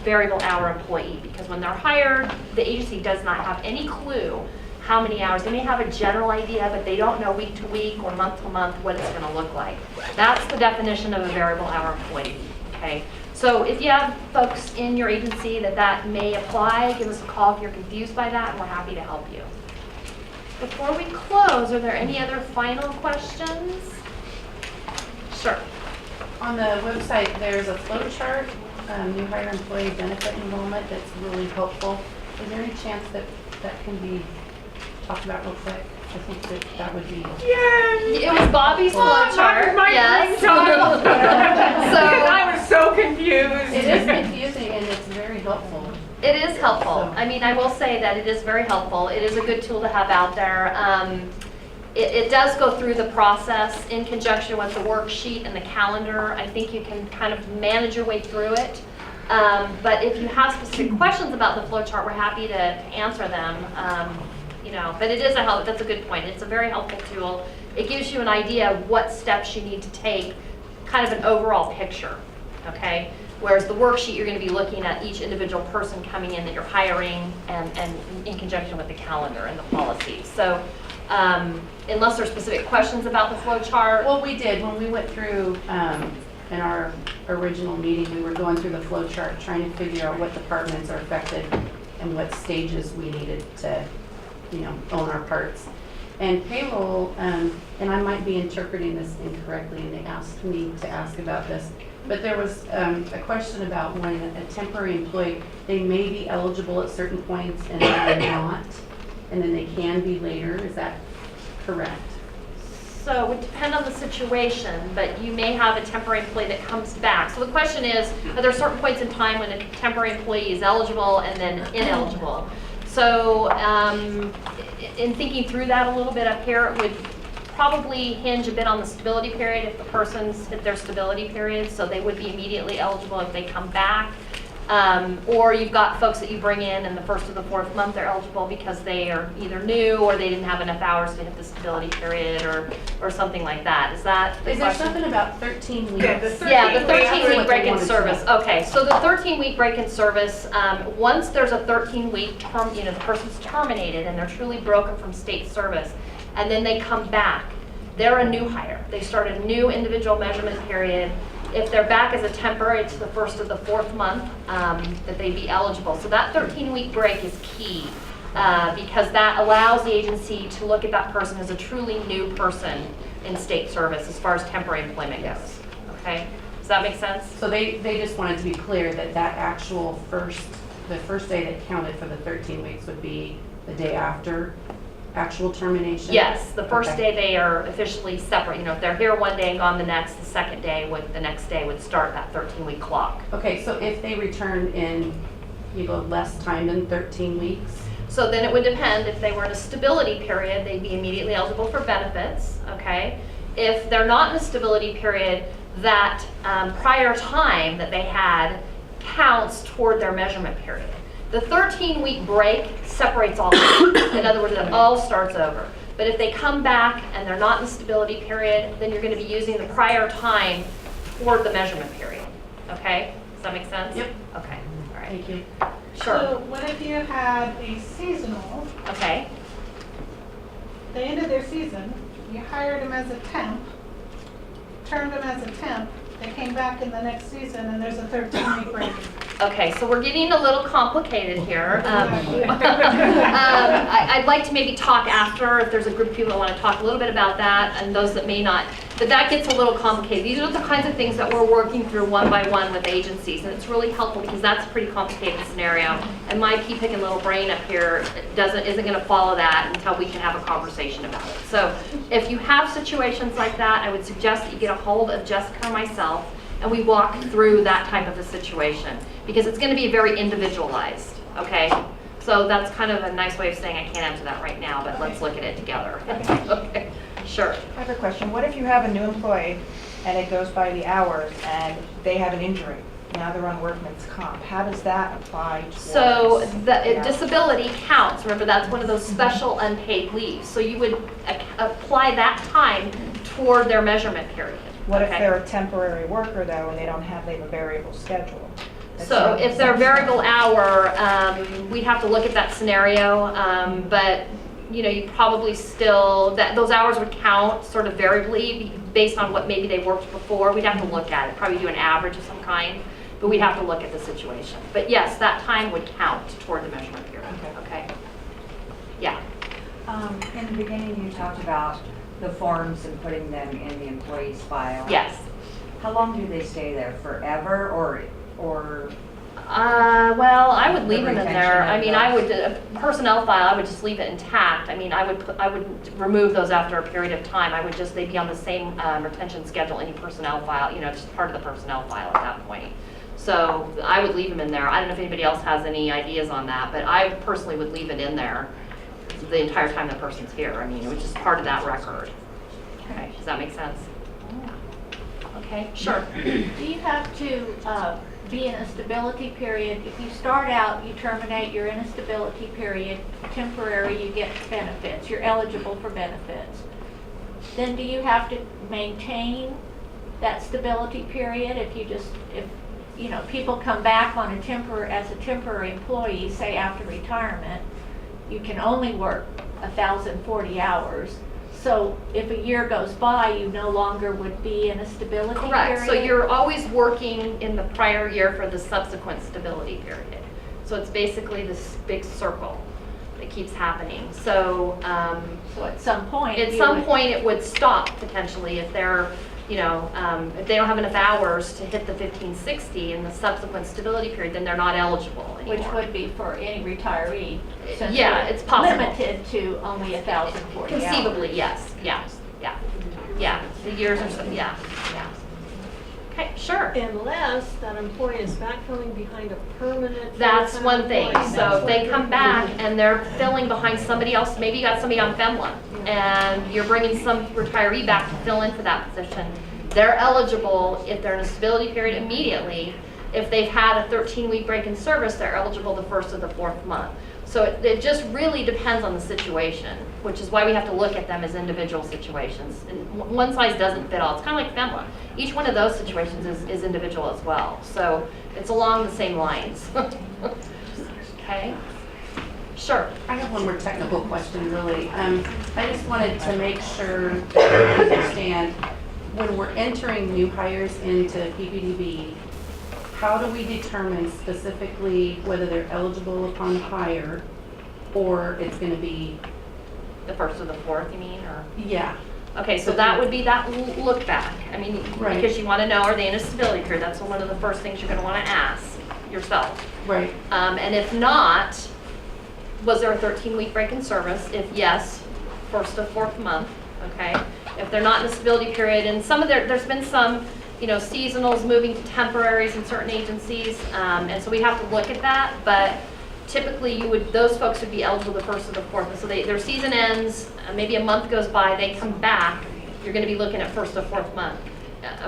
variable hour employee, because when they're hired, the agency does not have any clue how many hours. They may have a general idea, but they don't know week to week or month to month what it's going to look like. That's the definition of a variable hour employee. Okay. So if you have folks in your agency that may apply, give us a call if you're confused by that, and we're happy to help you. Before we close, are there any other final questions? Sure. On the website, there's a flow chart, new hire employee benefit enrollment that's really helpful. Is there any chance that that can be talked about real quick? I think that would be. Yay! It was Bobby's flow chart. Yes. So I was so confused. It is confusing and it's very helpful. It is helpful. I mean, I will say that it is very helpful. It is a good tool to have out there. It does go through the process in conjunction with the worksheet and the calendar. I think you can kind of manage your way through it. But if you have specific questions about the flow chart, we're happy to answer them. But it is that's a good point. It's a very helpful tool. It gives you an idea of what steps you need to take, kind of an overall picture, okay? Whereas the worksheet, you're going to be looking at each individual person coming in that you're hiring and in conjunction with the calendar and the policies. So unless there's specific questions about the flow chart. Well, we did. When we went through in our original meeting, we were going through the flow chart, trying to figure out what departments are affected and what stages we needed to, own our parts. And payroll, and I might be interpreting this incorrectly, and they asked me to ask about this, but there was a question about when a temporary employee, they may be eligible at certain points and then they're not, and then they can be later. Is that correct? So it would depend on the situation, but you may have a temporary employee that comes back. So the question is, are there certain points in time when a temporary employee is eligible and then ineligible? So in thinking through that a little bit up here, it would probably hinge a bit on the stability period if the person's hit their stability period, so they would be immediately eligible if they come back. Or you've got folks that you bring in the first or the fourth month, they're eligible because they are either new or they didn't have enough hours to hit the stability period or something like that. Is that the Is there question? something about 13 weeks? Yeah, the Yeah, the 13 weeks. 13-week break in wanted to service. know. Okay, so the 13-week break in service, once there's a 13-week term, the person's terminated and they're truly broken from state service, and then they come back, they're a new hire. They start a new individual measurement period. If they're back as a temporary, it's the first of the fourth month that they'd be eligible. So that 13-week break is key because that allows the agency to look at that person as a truly new person in state service as far as temporary employment goes. Okay, does that make sense? So they just wanted to be clear that that actual the first day that counted for the 13 weeks would be the day after actual termination? Yes, the first Okay. day they are officially separate. If they're here one day and gone the next, the second day the next day would start that 13-week clock. Okay, so if they return in, less time than 13 weeks? So then it would depend. If they were in a stability period, they'd be immediately eligible for benefits, okay? If they're not in a stability period, that prior time that they had counts toward their measurement period. The 13-week break separates all of it. In other words, it all starts over. But if they come back and they're not in the stability period, then you're going to be using the prior time toward the measurement period, okay? Does that make sense? Yep. Okay, all right. Thank you. Sure, So what if you had a seasonal, okay. they ended their season, you hired them as a temp, termed them as a temp, they came back in the next season and there's a 13-week break. Okay, so we're getting a little complicated here. Exactly. I'd like to maybe talk after, if there's a group of people that want to talk a little bit about that, and those that may not. But that gets a little complicated. These are the kinds of things that we're working through one by one with agencies, and it's really helpful because that's a pretty complicated scenario. And my pea picking little brain up here isn't going to follow that until we can have a conversation about it. So if you have situations like that, I would suggest that you get a hold of Jessica or myself, and we walk through that type of a situation because it's going to be very individualized, okay? So that's kind of a nice way of saying I can't answer that right now, but let's look at it together. Okay, sure. I have a question. What if you have a new employee and it goes by the hours and they have an injury? Now they're on workman's comp. How does that apply towards? So Yeah. disability counts. Remember, that's one of those special unpaid leaves. So you would apply that time toward their measurement period. What if okay? they're a temporary worker though and they have a variable schedule? That's So not- if they're variable hour, we'd have to look at that scenario, but you probably still, those hours would count sort of variably based on what maybe they worked before. We'd have to look at it, probably do an average of some kind, but we'd have to look at the situation. But yes, that time would count toward the measurement period, okay? Yeah. In the beginning, you talked about the forms and putting them in the employee's file. Yes. How long do they stay there? Forever or Well, I would leave them in there. retention I of mean, I those. would, a personnel file, I would just leave it intact. I mean, I would remove those after a period of time. They'd be on the same retention schedule, any personnel file, just part of the personnel file at that point. So I would leave them in there. I don't know if anybody else has any ideas on that, but I personally would leave it in there the entire time the person's here. I mean, it was just part of that record. Okay, does that make sense? Okay, sure. Do you have to be in a stability period? If you start out, you terminate, you're in a stability period, temporary, you get benefits, you're eligible for benefits. Then do you have to maintain that stability period if people come back on as a temporary employee, say after retirement, you can only work 1,040 hours. So if a year goes by, you no longer would be in a stability period? Correct. So you're always working in the prior year for the subsequent stability period. So it's basically this big circle that keeps happening. So So at some point. it would stop potentially if they're, if they don't have enough hours to hit the 1560 in the subsequent stability period, then they're not eligible anymore. Which would be for any retiree. Since Yeah, we're it's possible. Limited to only 1,040 hours. Conceivably, yes. Yeah. The years are so, yeah. Okay, sure. Unless that employee is backfilling behind a permanent. That's full-time one thing. employee. So That's if they what come they're back doing. and they're filling behind somebody else, maybe you got somebody on FEMLA and you're bringing some retiree back to fill in for that position, they're eligible if they're in a stability period immediately. If they've had a 13-week break in service, they're eligible the first of the 4th month. So it just really depends on the situation, which is why we have to look at them as individual situations. And one size doesn't fit all. It's kind of like FEMLA. Each one of those situations is individual as well. So it's along the same lines. Okay? Sure. I have one more technical question, really. I just wanted to make sure that I understand, when we're entering new hires into PPDB, how do we determine specifically whether they're eligible upon hire, or it's going to be? The 1st or the 4th, you mean? Or? Yeah. Okay, so that would be that look back. I mean, Right. because you want to know, are they in a stability period? That's one of the first things you're going to want to ask yourself. Right. And if not, was there a 13-week break in service? If yes, 1st of 4th month, okay? If they're not in a stability period, and there's been some, seasonals moving to temporaries in certain agencies, and so we have to look at that, but typically those folks would be eligible the 1st of the 4th. And so their season ends, maybe a month goes by, they come back, you're going to be looking at 1st of 4th month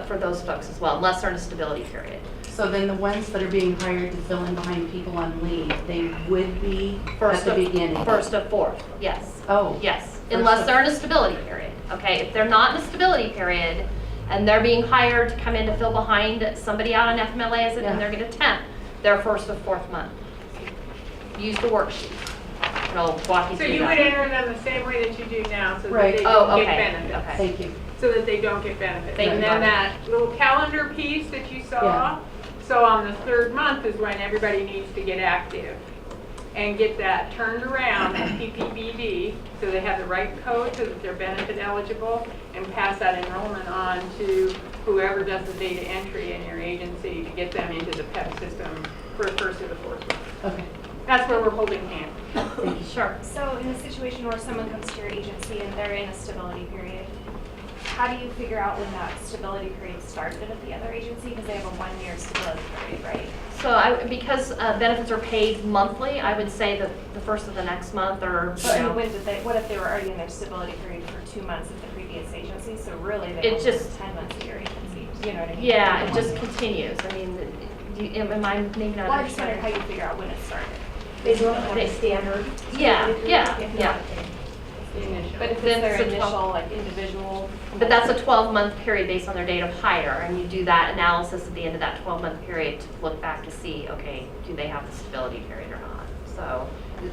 for those folks as well, unless they're in a stability period. So then the ones that are being hired to fill in behind people on leave, they would be at the beginning? 1st of 4th, yes. Oh. Yes, unless they're in a stability period, okay? If they're not in a stability period and they're being hired to come in to fill behind somebody out on FMLA and they're going to temp, they're 1st of 4th month. Use the worksheet. And I'll walk you So through you that. would enter them the same way that you do now, so that Right. they Oh, don't okay. get benefits. Okay. Thank you. So that they don't get benefits. Thank And you. then that little calendar piece that you saw, Yeah. so on the 3rd month is when everybody needs to get active and get that turned around at PPBD, so they have the right code so that they're benefit eligible, and pass that enrollment on to whoever does the data entry in your agency to get them into the PEP system for 1st or the 4th month. Okay. That's where we're holding hands. Sure. So in a situation where someone comes to your agency and they're in a stability period, how do you figure out when that stability period started at the other agency? Because they have a 1-year stability period, right? So because benefits are paid monthly, I would say that the 1st of the next month or, What if they were already in their stability period for 2 months at the previous agency? So really they It only just- have 10 months at your agency. You know what I mean? yeah, it just continues. I mean, am I maybe not Well, I just wondered understanding? how you figure out when it started. They don't have a standard. Yeah. But if Then it's their it's a 12 initial, like, individual. But that's a 12-month period based on their date of hire, and you do that analysis at the end of that 12-month period to look back to see, okay, do they have the stability period or not? So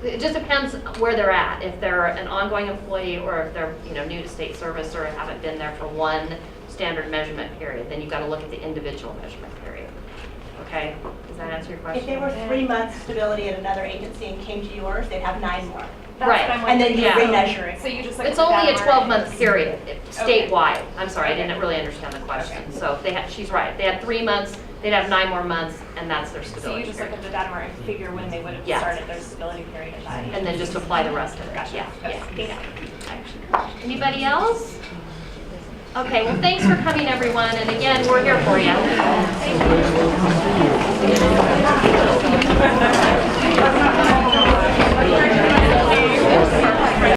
it just depends where they're at. If they're an ongoing employee or if they're new to state service or haven't been there for one standard measurement period, then you've got to look at the individual measurement period. Okay, does that answer your question? If they were 3 months stability at another agency and came to yours, they'd have 9 more. That's Right. what I'm And then you Yeah. remeasure it. So you just like. It's put only that a mark 12-month period Okay. statewide. I'm sorry, I didn't really understand the question. So if they had, she's right. If they had 3 months, they'd have 9 more months, and that's their So you stability just look period. at the data mark and figure when they would have Yes. started their stability period at that. And then just apply the rest of it. Gotcha. Yeah, Okay, yeah. thank you. Anybody else? Okay, well, thanks for coming, everyone. And again, we're here for you.